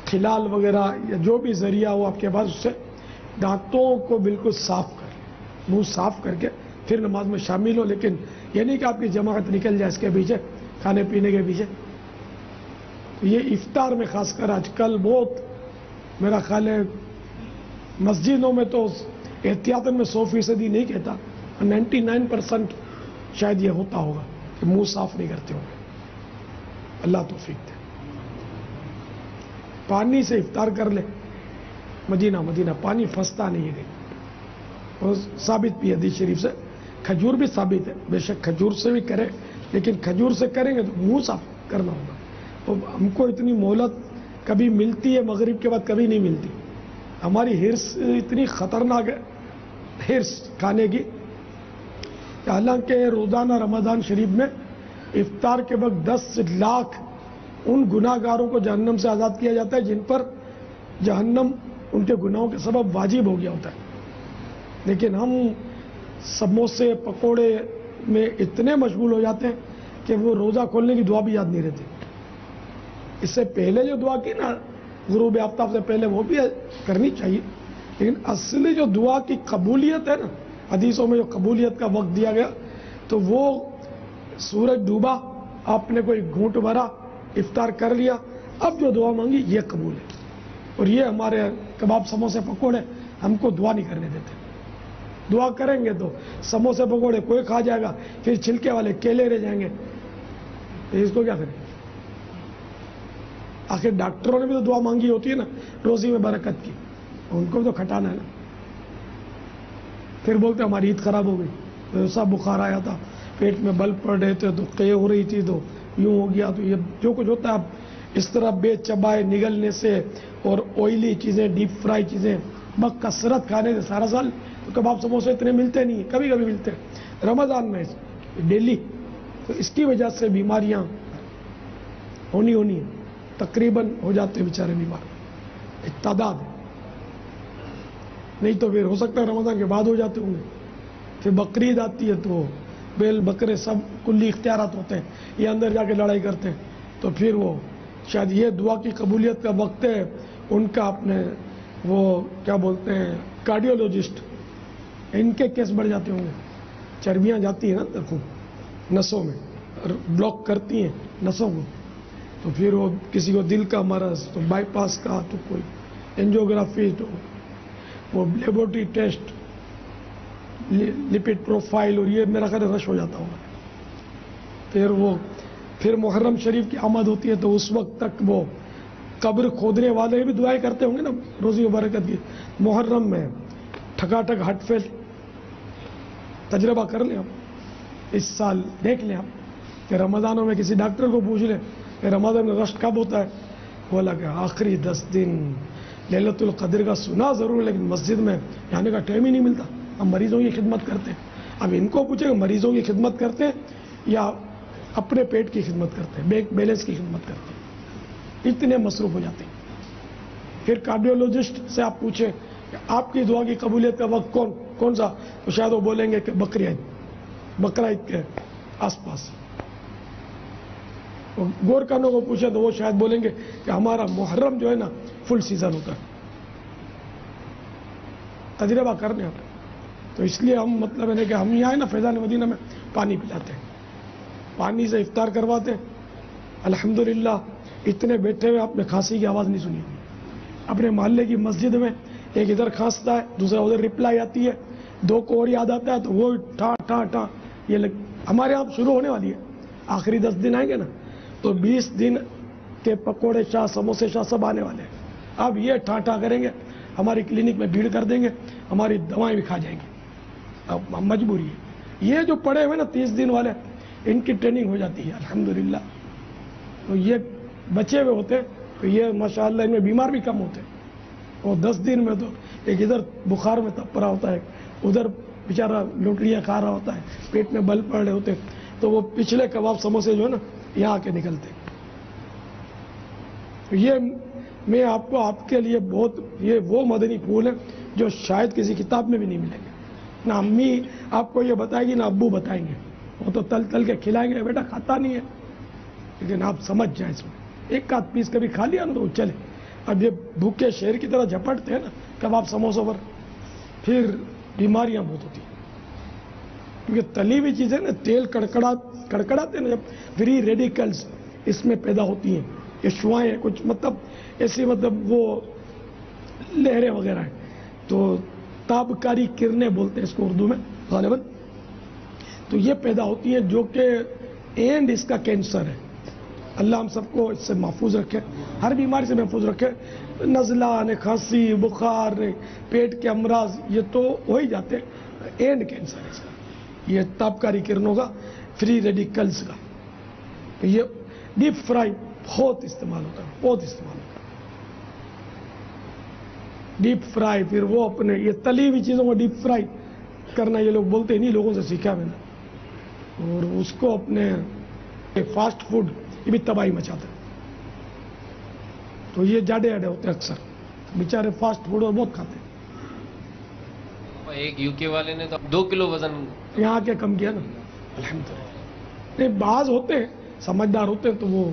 کھلال وغیرہ یا جو بھی ذریعہ ہو آپ کے پاس اس سے دانتوں کو بالکل صاف کر لیں, منہ صاف کر کے پھر نماز میں شامل ہو. لیکن یہ نہیں کہ آپ کی جماعت نکل جائے اس کے پیچھے, کھانے پینے کے پیچھے. تو یہ افطار میں خاص کر آج کل بہت, میرا خیال ہے مسجدوں میں تو احتیاطاً میں 100% نہیں کہتا, 99% شاید یہ ہوتا ہوگا کہ منہ صاف نہیں کرتے ہوں گے. اللہ توفیق دے. پانی سے افطار کر لے. مدینہ پانی پھنستا نہیں ہے. اور ثابت بھی حدیث شریف سے, کھجور بھی ثابت ہے. بے شک کھجور سے بھی کرے, لیکن کھجور سے کریں گے تو منہ صاف کرنا ہوگا. تو ہم کو اتنی مہلت کبھی ملتی ہے مغرب کے بعد, کبھی نہیں ملتی. ہماری ہرس اتنی خطرناک ہے, ہرس کھانے کی. حالانکہ روزانہ رمضان شریف میں افطار کے وقت 10 لاکھ ان گناہ گاروں کو جہنم سے آزاد کیا جاتا ہے جن پر جہنم ان کے گناہوں کے سبب واجب ہو گیا ہوتا ہے. لیکن ہم سموسے پکوڑے میں اتنے مشغول ہو جاتے ہیں کہ وہ روزہ کھولنے کی دعا بھی یاد نہیں رہتی. اس سے پہلے جو دعا کی نا غروب آفتاب سے پہلے, وہ بھی کرنی چاہیے. لیکن اصلی جو دعا کی قبولیت ہے نا, حدیثوں میں جو قبولیت کا وقت دیا گیا, تو وہ سورج ڈوبا, آپ نے کوئی گھونٹ بھرا, افطار کر لیا, اب جو دعا مانگی یہ قبول ہے. اور یہ ہمارے کباب سموسے پکوڑے ہم کو دعا نہیں کرنے دیتے. دعا کریں گے تو سموسے پکوڑے کوئی کھا جائے گا, پھر چھلکے والے کیلے رہ جائیں گے. تو اس کو کیا کریں؟ آخر ڈاکٹروں نے بھی تو دعا مانگی ہوتی ہے نا روزی میں برکت کی, ان کو بھی تو کھٹانا ہے نا. پھر بولتے ہماری عید خراب ہو گئی, ایسا بخار آیا تھا, پیٹ میں بل پڑ رہے تھے, تو قے ہو رہی تھی, تو یوں ہو گیا. تو یہ جو کچھ ہوتا ہے اب اس طرح بے چبائے نگلنے سے اور آئلی چیزیں, ڈیپ فرائی چیزیں کثرت کھانے سے سارا سال تو کباب سموسے اتنے ملتے نہیں ہیں, کبھی کبھی ملتے ہیں رمضان میں ڈیلی. تو اس کی وجہ سے بیماریاں ہونی تقریباً ہو جاتے ہیں بیچارے بیمار, ایک تعداد ہے. نہیں تو پھر ہو سکتا ہے رمضان کے بعد ہو جاتے ہوں گے. پھر بقرعید آتی ہے تو بیل بکرے سب کلی اختیارات ہوتے ہیں, یہ اندر جا کے لڑائی کرتے ہیں. تو پھر وہ شاید یہ دعا کی قبولیت کا وقت ہے ان کا. اپنے وہ کیا بولتے ہیں کارڈیولوجسٹ, ان کے کیس بڑھ جاتے ہوں گے. چربیاں جاتی ہیں نا دیکھو نسوں میں, بلاک کرتی ہیں نسوں کو, تو پھر وہ کسی کو دل کا مرض, تو بائی پاس کا, تو کوئی اینجیوگرافی, تو وہ لیبورٹری ٹیسٹ, لپڈ پروفائل, اور یہ میرا خیال رش ہو جاتا ہوگا. پھر محرم شریف کی آمد ہوتی ہے تو اس وقت تک وہ قبر کھودنے والے بھی دعائیں کرتے ہوں گے نا روزی و برکت کی. محرم میں ٹھکاٹھک ہٹ فیل تجربہ کر لیں آپ, اس سال دیکھ لیں آپ کہ رمضانوں میں کسی ڈاکٹر کو پوچھ لیں کہ رمضان میں رش کب ہوتا ہے, بولا کہ آخری 10 دن. لیلۃ القدر کا سنا ضرور, لیکن مسجد میں جانے کا ٹائم ہی نہیں ملتا. ہم مریضوں کی خدمت کرتے ہیں. اب ان کو پوچھیں کہ مریضوں کی خدمت کرتے ہیں یا اپنے پیٹ کی خدمت کرتے ہیں, بینک بیلنس کی خدمت کرتے ہیں. اتنے مصروف ہو جاتے ہیں. پھر کارڈیولوجسٹ سے آپ پوچھیں کہ آپ کی دعا کی قبولیت کا وقت کون سا, تو شاید وہ بولیں گے کہ بقرہ عید کے آس پاس. گورکھانوں کو پوچھیں تو وہ شاید بولیں گے کہ ہمارا محرم جو ہے نا فل سیزن ہوتا ہے. تجربہ کرنے آپ. تو اس لیے ہم مطلب ہے کہ ہم یہاں ہے نا فیضان مدینہ میں پانی پلاتے ہیں, پانی سے افطار کرواتے ہیں. الحمدللہ اتنے بیٹھے ہوئے آپ نے کھانسی کی آواز نہیں سنی. اپنے محلے کی مسجد میں ایک ادھر کھانستا ہے, دوسرا ادھر رپلائی آتی ہے, 2 کو اور یاد آتا ہے تو وہ ٹھا یہ ہمارے یہاں شروع ہونے والی ہے. آخری 10 دن آئیں گے نا تو 20 دن کے پکوڑے شاہ, سموسے شاہ سب آنے والے ہیں. اب یہ ٹھا کریں گے, ہماری کلینک میں بھیڑ کر دیں گے, ہماری دوائیں بھی کھا جائیں گے. اب مجبوری ہے. یہ جو پڑے ہوئے نا 30 دن والے, ان کی ٹریننگ ہو جاتی ہے الحمدللہ. تو یہ بچے ہوئے ہوتے تو یہ ماشاءاللہ ان میں بیمار بھی کم ہوتے. اور 10 دن میں تو ایک ادھر بخار میں تپ رہا ہوتا ہے, ادھر بیچارہ لوٹڑیاں کھا رہا ہوتا ہے, پیٹ میں بل پڑ رہے ہوتے, تو وہ پچھلے کباب سموسے جو ہے نا یہاں آ کے نکلتے. یہ میں آپ کو آپ کے لیے بہت یہ وہ مدنی پھول ہیں جو شاید کسی کتاب میں بھی نہیں ملیں گے. نہ امی آپ کو یہ بتائے گی نہ ابو بتائیں گے. وہ تو تل تل کے کھلائیں گے بیٹا کھاتا نہیں ہے, لیکن آپ سمجھ جائیں اس میں ایک آدھ پیس کبھی کھا لیا نا تو چلے. اب یہ بھوکے شیر کی طرح جھپٹتے ہیں نا کباب سموسوں پر, پھر بیماریاں بہت ہوتی ہیں. کیونکہ تلی ہوئی چیزیں نا تیل کڑکڑاتے ہیں نا, جب فری ریڈیکلز اس میں پیدا ہوتی ہیں, یہ شعائیں ہیں کچھ مطلب ایسی مطلب وہ لہریں وغیرہ ہیں, تو تابکاری کرنیں بولتے ہیں اس کو اردو میں غالباً, تو یہ پیدا ہوتی ہیں جو کہ اینڈ اس کا کینسر ہے. اللہ ہم سب کو اس سے محفوظ رکھے, ہر بیماری سے محفوظ رکھے. نزلہ نے کھانسی بخار نے پیٹ کے امراض یہ تو ہو ہی جاتے ہیں, اینڈ کینسر ہے اس کا, یہ تابکاری کرنوں کا, فری ریڈیکلز کا. تو یہ ڈیپ فرائی بہت استعمال ہوتا ہے, بہت استعمال ہوتا ہے ڈیپ فرائی. پھر وہ اپنے یہ تلی ہوئی چیزوں کو ڈیپ فرائی کرنا یہ لوگ بولتے ہیں, نہیں لوگوں سے سیکھا میں نے, اور اس کو اپنے فاسٹ فوڈ یہ بھی تباہی مچاتے ہیں. تو یہ جاڈے آڈے ہوتے ہیں اکثر بیچارے فاسٹ فوڈ اور بہت کھاتے ہیں. ایک یو کے والے نے تو 2 کلو وزن یہاں کے کم کیا نا الحمدللہ. نہیں بعض ہوتے ہیں سمجھدار ہوتے ہیں تو وہ,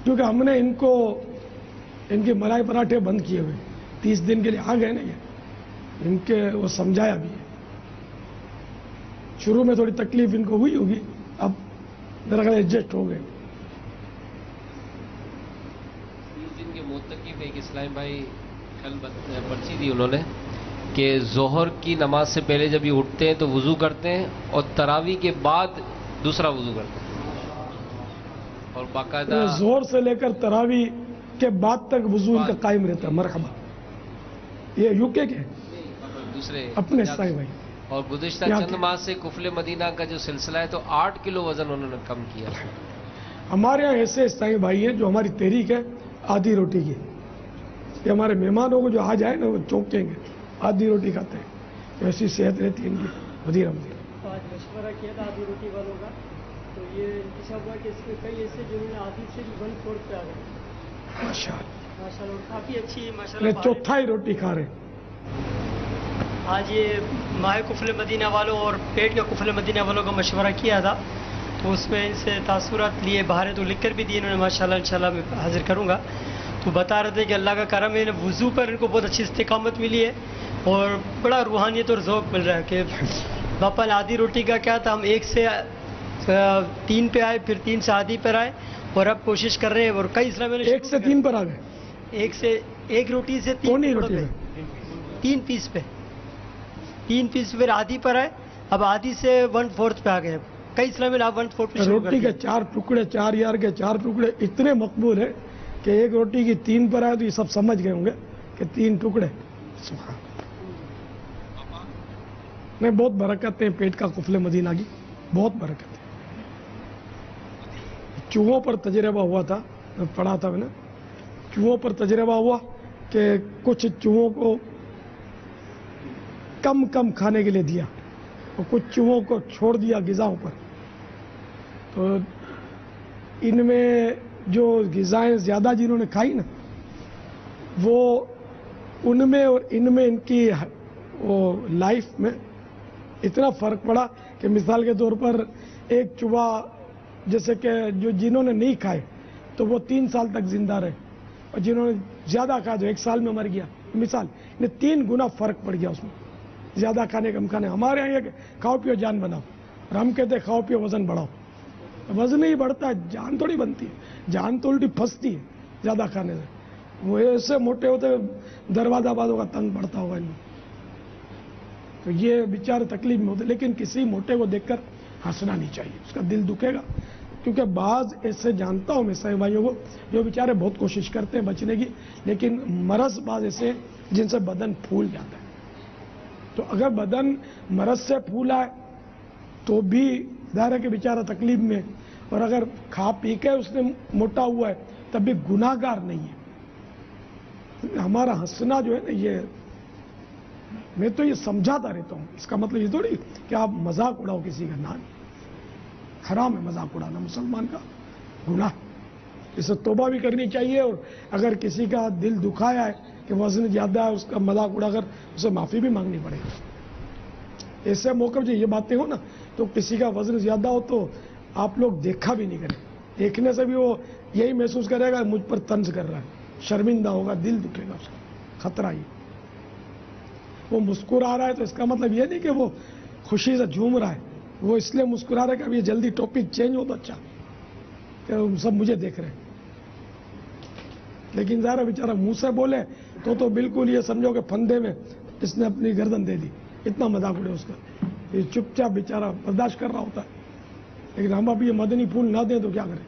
کیونکہ ہم نے ان کے ملائی پراٹھے بند کیے ہوئے 30 دن کے لیے آ گئے نا, یہ ان کے وہ سمجھایا بھی ہے. شروع میں تھوڑی تکلیف ان کو ہوئی ہوگی, اب میرا خیال ایڈجسٹ ہو گئے. 30 دن کے معتکف ایک اسلام بھائی کل پرچی دی انہوں نے کہ ظہر کی نماز سے پہلے جب یہ اٹھتے ہیں تو وضو کرتے ہیں اور تراویح کے بعد دوسرا وضو کرتے ہیں, اور باقاعدہ زور سے لے کر تراویح کے بعد تک وضو ان کا قائم رہتا ہے. مرحبا, یہ یو کے دوسرے اپنے اسلامی بھائی. اور گزشتہ چند ماہ سے کفل مدینہ کا جو سلسلہ ہے تو 8 کلو وزن انہوں نے کم کیا. ہمارے یہاں ایسے اسلامی بھائی ہیں جو ہماری تحریک ہے آدھی روٹی کی, یہ ہمارے مہمانوں کو جو آ جائے نا وہ چونکیں گے, آدھی روٹی کھاتے ہیں. ایسی صحت رہتی ہے ان کی وزیر مدینہ. آج مشورہ کیا تھا آدھی روٹی والوں کا, تو یہ انتخاب ہوا کہ اس میں کئی ایسے جو ہے آدھی سے بھی 1/4 پہ آ گئے. ماشاء اللہ ماشاء اللہ کافی اچھی ماشاء یہ اللہ. چوتھائی روٹی کھا رہے ہیں. آج یہ ماہ کفل مدینہ والوں اور پیٹ کا کفل مدینہ والوں کا مشورہ کیا تھا, تو اس میں ان سے تاثرات لیے, باہر تو لکھ کر بھی دیے انہوں نے ماشاء اللہ. انشاءاللہ میں حاضر کروں گا. تو بتا رہے تھے کہ اللہ کا کرم ہے, وضو پر ان کو بہت اچھی استقامت ملی ہے اور بڑا روحانیت اور ذوق مل رہا ہے. کہ باپا نے آدھی روٹی کا کیا تھا, ہم 1 سے 3 پہ آئے, پھر 3 سے آدھی پر آئے, اور اب کوشش کر رہے ہیں. اور کئی اسلام 1 سے 3 پر آ گئے, 1 روٹی سے 3 پیس پہ 3 پیس پھر آدھی پر آئے, اب آدھی سے 1/4 پہ آ گئے. کئی اسلام میں آپ 1/4 پہ روٹی کے 4 ٹکڑے, 4 یار کے 4 ٹکڑے اتنے مقبول ہیں کہ ایک روٹی کی 3 پر آئے تو یہ سب سمجھ گئے ہوں گے کہ 3 ٹکڑے. سبحان نہیں, بہت برکت ہے پیٹ کا کفل مدینہ کی, بہت برکت ہے. چوہوں پر تجربہ ہوا تھا, پڑھا تھا میں نے, چوہوں پر تجربہ ہوا کہ کچھ چوہوں کو کم کھانے کے لیے دیا اور کچھ چوہوں کو چھوڑ دیا غذاؤں پر. تو ان میں جو غذائیں زیادہ جنہوں نے کھائی نا, وہ ان میں اور ان میں ان کی وہ لائف میں اتنا فرق پڑا کہ مثال کے طور پر ایک چوہا جیسے کہ جنہوں نے نہیں کھائے تو وہ 3 سال تک زندہ رہے, اور جنہوں نے زیادہ کھایا تو 1 سال میں مر گیا. مثال 3 گنا فرق پڑ گیا اس میں, زیادہ کھانے کم کھانے. ہمارے یہاں یہ کہ کھاؤ پیو جان بناؤ, اور ہم کہتے ہیں کھاؤ پیو وزن بڑھاؤ. وزن ہی بڑھتا ہے, جان تھوڑی بنتی ہے, جان تو الٹی پھنستی ہے زیادہ کھانے سے. وہ ایسے موٹے ہوتے دروازہ بازوں کا تنگ بڑھتا ہوگا ان میں. تو یہ بیچارے تکلیف میں ہوتے, لیکن کسی موٹے کو دیکھ کر ہنسنا نہیں چاہیے, اس کا دل دکھے گا. کیونکہ بعض ایسے جانتا ہوں میں صاحب بھائیوں کو جو بیچارے بہت کوشش کرتے ہیں بچنے کی, لیکن مرض بعض ایسے جن سے بدن پھول جاتا ہے. تو اگر بدن مرض سے پھولا ہے تو بھی ظاہر ہے کہ بیچارہ تکلیف میں, اور اگر کھا پی کے اس نے موٹا ہوا ہے تب بھی گناہ گار نہیں ہے. ہمارا ہنسنا جو ہے نا, یہ میں تو یہ سمجھاتا رہتا ہوں, اس کا مطلب یہ تھوڑی کہ آپ مذاق اڑاؤ کسی کا. نام حرام ہے مذاق اڑانا, مسلمان کا گناہ. اسے توبہ بھی کرنی چاہیے، اور اگر کسی کا دل دکھایا ہے کہ وزن زیادہ ہے، اس کا مذاق اڑا کر اسے معافی بھی مانگنی پڑے گی۔ ایسے موقع جو یہ باتیں ہو نا، تو کسی کا وزن زیادہ ہو تو آپ لوگ دیکھا بھی نہیں کریں، دیکھنے سے بھی وہ یہی محسوس کرے گا مجھ پر طنز کر رہا ہے، شرمندہ ہوگا، دل دکھے گا اس کا، خطرہ ہی۔ وہ مسکرا رہا ہے تو اس کا مطلب یہ نہیں کہ وہ خوشی سے جھوم رہا ہے، وہ اس لیے مسکرا رہا ہے کہ اب یہ جلدی ٹاپک چینج ہو تو اچھا، کہ سب مجھے دیکھ رہے ہیں۔ لیکن ظاہر بیچارہ منہ سے بولے تو بالکل یہ سمجھو کہ پھندے میں اس نے اپنی گردن دے دی، اتنا مذاق اڑے اس کا، یہ چپ چاپ بیچارہ برداشت کر رہا ہوتا ہے۔ لیکن ہم اب یہ مدنی پھول نہ دیں تو کیا کریں؟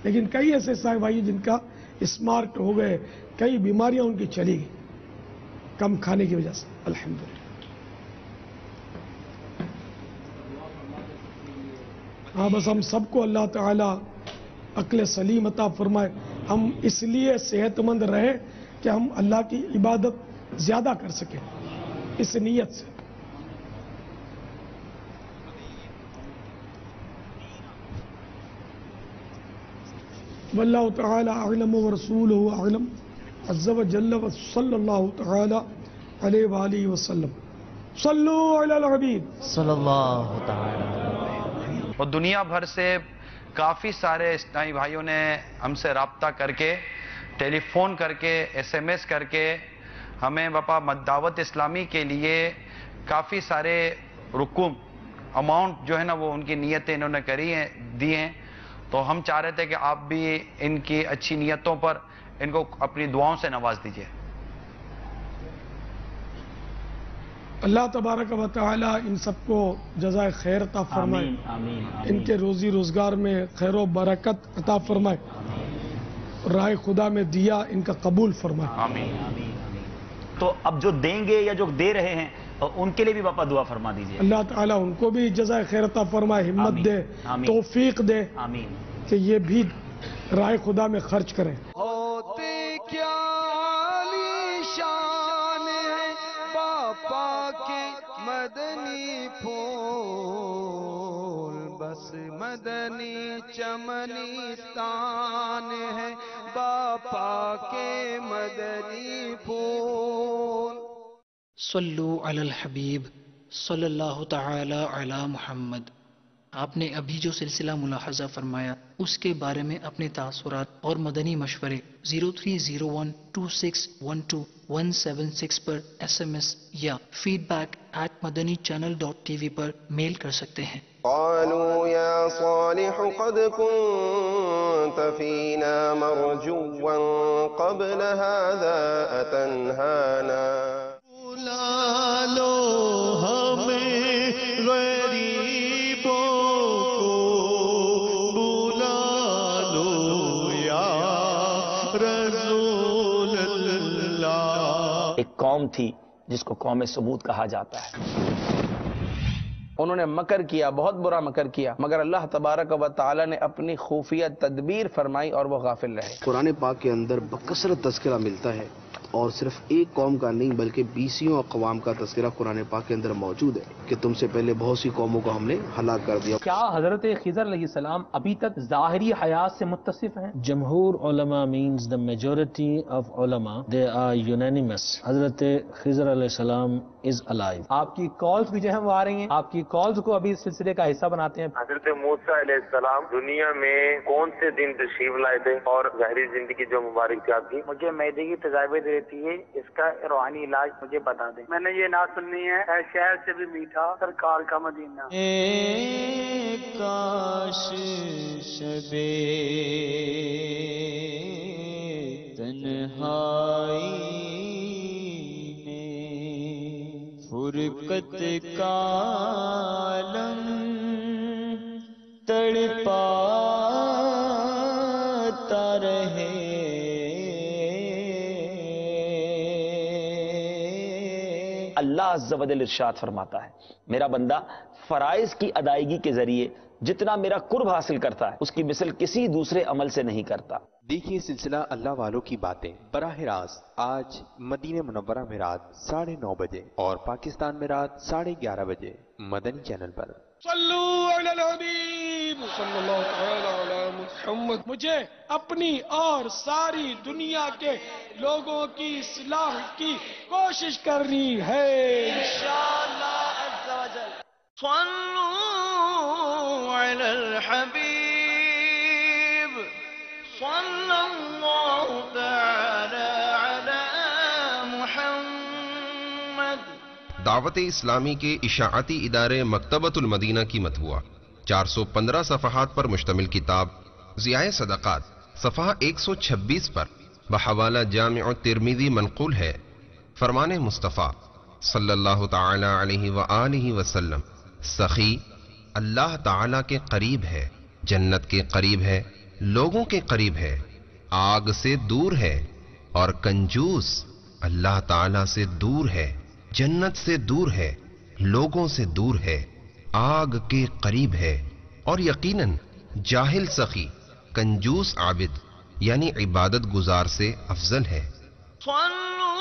لیکن کئی ایسے صاحب بھائی جن کا اسمارٹ ہو گئے، کئی بیماریاں ان کی چلی گئی کم کھانے کی وجہ سے، الحمدللہ۔ ہاں بس ہم سب کو اللہ تعالیٰ عقل سلیم عطا فرمائے، ہم اس لیے صحت مند رہیں کہ ہم اللہ کی عبادت زیادہ کر سکیں، اس نیت سے۔ واللہ تعالی اعلم ورسولہ اعلم عز وجل وصلی اللہ تعالی علیہ وآلہ وسلم۔ صلو علی الحبیب صلی اللہ تعالی۔ اور دنیا بھر سے کافی سارے اسلامی بھائیوں نے ہم سے رابطہ کر کے، ٹیلی فون کر کے، ایس ایم ایس کر کے ہمیں باپا دعوت اسلامی کے لیے کافی سارے رقوم اماؤنٹ جو ہے نا وہ ان کی نیتیں انہوں نے کری ہیں، دی ہیں۔ تو ہم چاہ رہے تھے کہ آپ بھی ان کی اچھی نیتوں پر ان کو اپنی دعاؤں سے نواز دیجیے۔ اللہ تبارک و تعالی ان سب کو جزائے خیر عطا فرمائے، ان کے روزی روزگار میں خیر و برکت عطا فرمائے، راہ خدا میں دیا ان کا قبول فرمائے۔ آمین۔ تو اب جو دیں گے یا جو دے رہے ہیں ان کے لیے بھی باپا دعا فرما دیجیے۔ اللہ تعالیٰ ان کو بھی جزائے خیر عطا فرمائے، ہمت دے، توفیق دے آمین کہ یہ بھی راہ خدا میں خرچ کریں۔ ہوتے کیا عالی شان ہے باپا کے مدنی پھول، بس مدنی چمنستان ہے باپا کے مدنی پھول۔ صلو علی الحبیب صلی اللہ تعالی علی محمد۔ آپ نے ابھی جو سلسلہ ملاحظہ فرمایا اس کے بارے میں اپنے تاثرات اور مدنی مشورے 0301261217 پر SMS یا feedback@madanichannel.tv پر میل کر سکتے ہیں۔ قالوا يا صالح قد كنت فينا مرجوا قبل هذا أتنهانا بلا لو ہمیں غریبوں کو، بلا لو یا رسول اللہ۔ ایک قوم تھی جس کو قوم ثمود کہا جاتا ہے۔ انہوں نے مکر کیا، بہت برا مکر کیا، مگر اللہ تبارک و تعالی نے اپنی خفیہ تدبیر فرمائی اور وہ غافل رہے۔ قرآن پاک کے اندر بکثرت تذکرہ ملتا ہے، اور صرف ایک قوم کا نہیں بلکہ 20 اقوام کا تذکرہ قرآن پاک کے اندر موجود ہے کہ تم سے پہلے بہت سی قوموں کو ہم نے ہلاک کر دیا۔ کیا حضرت خضر علیہ السلام ابھی تک ظاہری حیات سے متصف ہیں؟ جمہور علماء means the majority of ulama, they are unanimous. حضرت خضر علیہ السلام is alive. آپ کی کالز بھی جو ہیں وہ آ رہی ہیں، آپ کی کالز کو ابھی اس سلسلے کا حصہ بناتے ہیں۔ حضرت موسیٰ علیہ السلام دنیا میں کون سے دن تشریف لائے تھے اور ظاہری زندگی جو مبارک تھی آپ کی؟ مجھے معدے کی تجاویز رہتی ہے، اس کا روحانی علاج مجھے بتا دیں۔ میں نے یہ نعت سننی ہے، اے شہر سے بھی میٹھا سرکار کا مدینہ۔ کاش شبے تنہائی میں فرقت کا عالم تڑپاتا رہے۔ اللہ عز و جل ارشاد فرماتا ہے، میرا بندہ فرائض کی ادائیگی کے ذریعے جتنا میرا قرب حاصل کرتا ہے اس کی مثل کسی دوسرے عمل سے نہیں کرتا۔ دیکھیے سلسلہ اللہ والوں کی باتیں براہ راست آج مدینہ منورہ میں رات 9:30 بجے اور پاکستان میں رات 11:30 بجے مدنی چینل پر۔ صلو علی الحبیب صلی اللہ تعالی علی محمد۔ مجھے اپنی اور ساری دنیا کے لوگوں کی اصلاح کی کوشش کرنی ہے انشاءاللہ عز و جل۔ صلو علی الحبیب صلی اللہ تعالی علی محمد۔ دعوت اسلامی کے اشاعتی ادارے مکتبۃ المدینہ کی مطبوعہ 415 صفحات پر مشتمل کتاب ضیاء صدقات صفحہ 126 پر بحوالہ جامع الترمذی منقول ہے۔ فرمان مصطفیٰ صلی اللہ تعالی علیہ وآلہ وسلم، سخی اللہ تعالی کے قریب ہے، جنت کے قریب ہے، لوگوں کے قریب ہے، آگ سے دور ہے، اور کنجوس اللہ تعالی سے دور ہے، جنت سے دور ہے، لوگوں سے دور ہے، آگ کے قریب ہے، اور یقیناً جاہل سخی کنجوس عابد یعنی عبادت گزار سے افضل ہے۔ صلو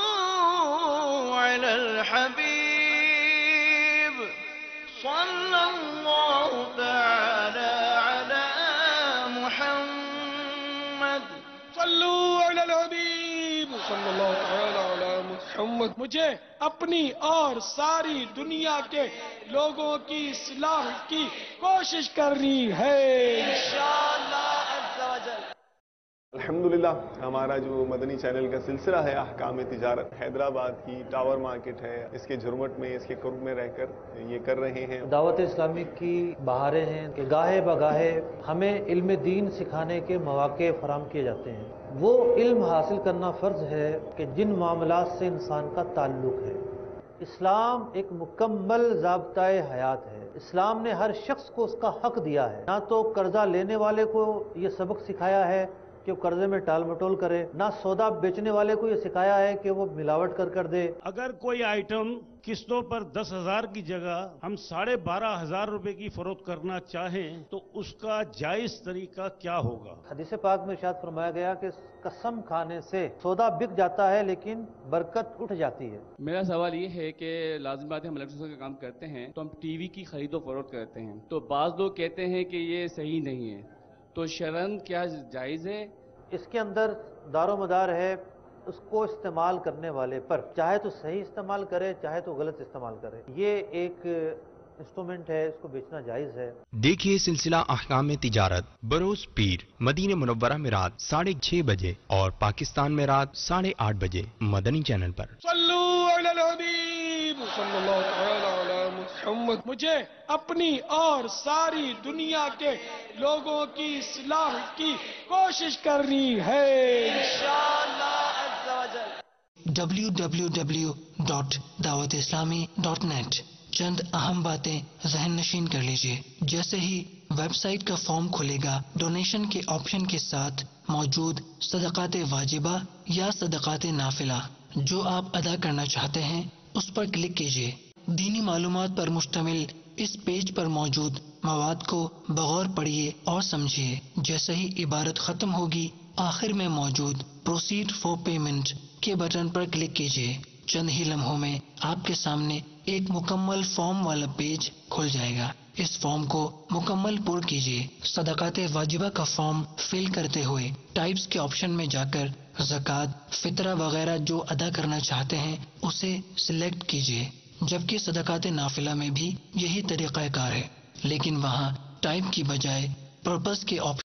علی الحبیب صلی اللہ تعالی علی محمد۔ صلو علی الحبیب صلی اللہ تعالی علی محمد۔ مجھے اپنی اور ساری دنیا کے لوگوں کی اصلاح کی کوشش کرنی ہے انشاءاللہ عز و جل۔ الحمدللہ ہمارا جو مدنی چینل کا سلسلہ ہے احکام تجارت، حیدرآباد کی ٹاور مارکیٹ ہے، اس کے جھرمٹ میں، اس کے قرب میں رہ کر یہ کر رہے ہیں۔ دعوت اسلامی کی بہاریں ہیں کہ گاہے بگاہے ہمیں علم دین سکھانے کے مواقع فراہم کیے جاتے ہیں۔ وہ علم حاصل کرنا فرض ہے کہ جن معاملات سے انسان کا تعلق ہے۔ اسلام ایک مکمل ضابطۂ حیات ہے۔ اسلام نے ہر شخص کو اس کا حق دیا ہے۔ نہ تو قرضہ لینے والے کو یہ سبق سکھایا ہے کہ وہ قرضے میں ٹال مٹول کرے، نہ سودا بیچنے والے کو یہ سکھایا ہے کہ وہ ملاوٹ کر دے۔ اگر کوئی آئٹم قسطوں پر 10,000 کی جگہ ہم 12,500 روپے کی فروخت کرنا چاہیں تو اس کا جائز طریقہ کیا ہوگا؟ حدیث پاک میں ارشاد فرمایا گیا کہ قسم کھانے سے سودا بک جاتا ہے لیکن برکت اٹھ جاتی ہے۔ میرا سوال یہ ہے کہ لازم بات ہے ہم الیکٹریشن کا کام کرتے ہیں تو ہم ٹی وی کی خرید و فروخت کرتے ہیں، تو بعض لوگ کہتے ہیں کہ یہ صحیح نہیں ہے، تو شرعاً کیا جائز ہے؟ اس کے اندر دار و مدار ہے اس کو استعمال کرنے والے پر، چاہے تو صحیح استعمال کرے چاہے تو غلط استعمال کرے۔ یہ ایک انسٹرومنٹ ہے، اس کو بیچنا جائز ہے۔ دیکھیے سلسلہ احکام تجارت بروز پیر مدینہ منورہ میں رات 6:30 بجے اور پاکستان میں رات 8:30 بجے مدنی چینل پر۔ صلو علی الحبیب صلی اللہ تعالی علی محمد۔ مجھے اپنی اور ساری دنیا کے لوگوں کی اصلاح کی کوشش کرنی ہے انشاءاللہ عز و جل۔ www.dawatislami.net چند اہم باتیں ذہن نشین کر لیجئے۔ جیسے ہی ویب سائٹ کا فارم کھلے گا، ڈونیشن کے آپشن کے ساتھ موجود صدقات واجبہ یا صدقات نافلہ جو آپ ادا کرنا چاہتے ہیں اس پر کلک کیجئے۔ دینی معلومات پر مشتمل اس پیج پر موجود مواد کو بغور پڑھیے اور سمجھیے۔ جیسے ہی عبارت ختم ہوگی، آخر میں موجود پروسیڈ فور پیمنٹ کے بٹن پر کلک کیجئے۔ چند ہی لمحوں میں آپ کے سامنے ایک مکمل فارم والا پیج کھل جائے گا۔ اس فارم کو مکمل پر کیجئے۔ صدقات واجبہ کا فارم فل کرتے ہوئے ٹائپس کے آپشن میں جا کر زکوٰۃ، فطرہ وغیرہ جو ادا کرنا چاہتے ہیں اسے سلیکٹ کیجئے۔ جبکہ صدقات نافلہ میں بھی یہی طریقہ کار ہے، لیکن وہاں ٹائپ کی بجائے پرپس کے آپشن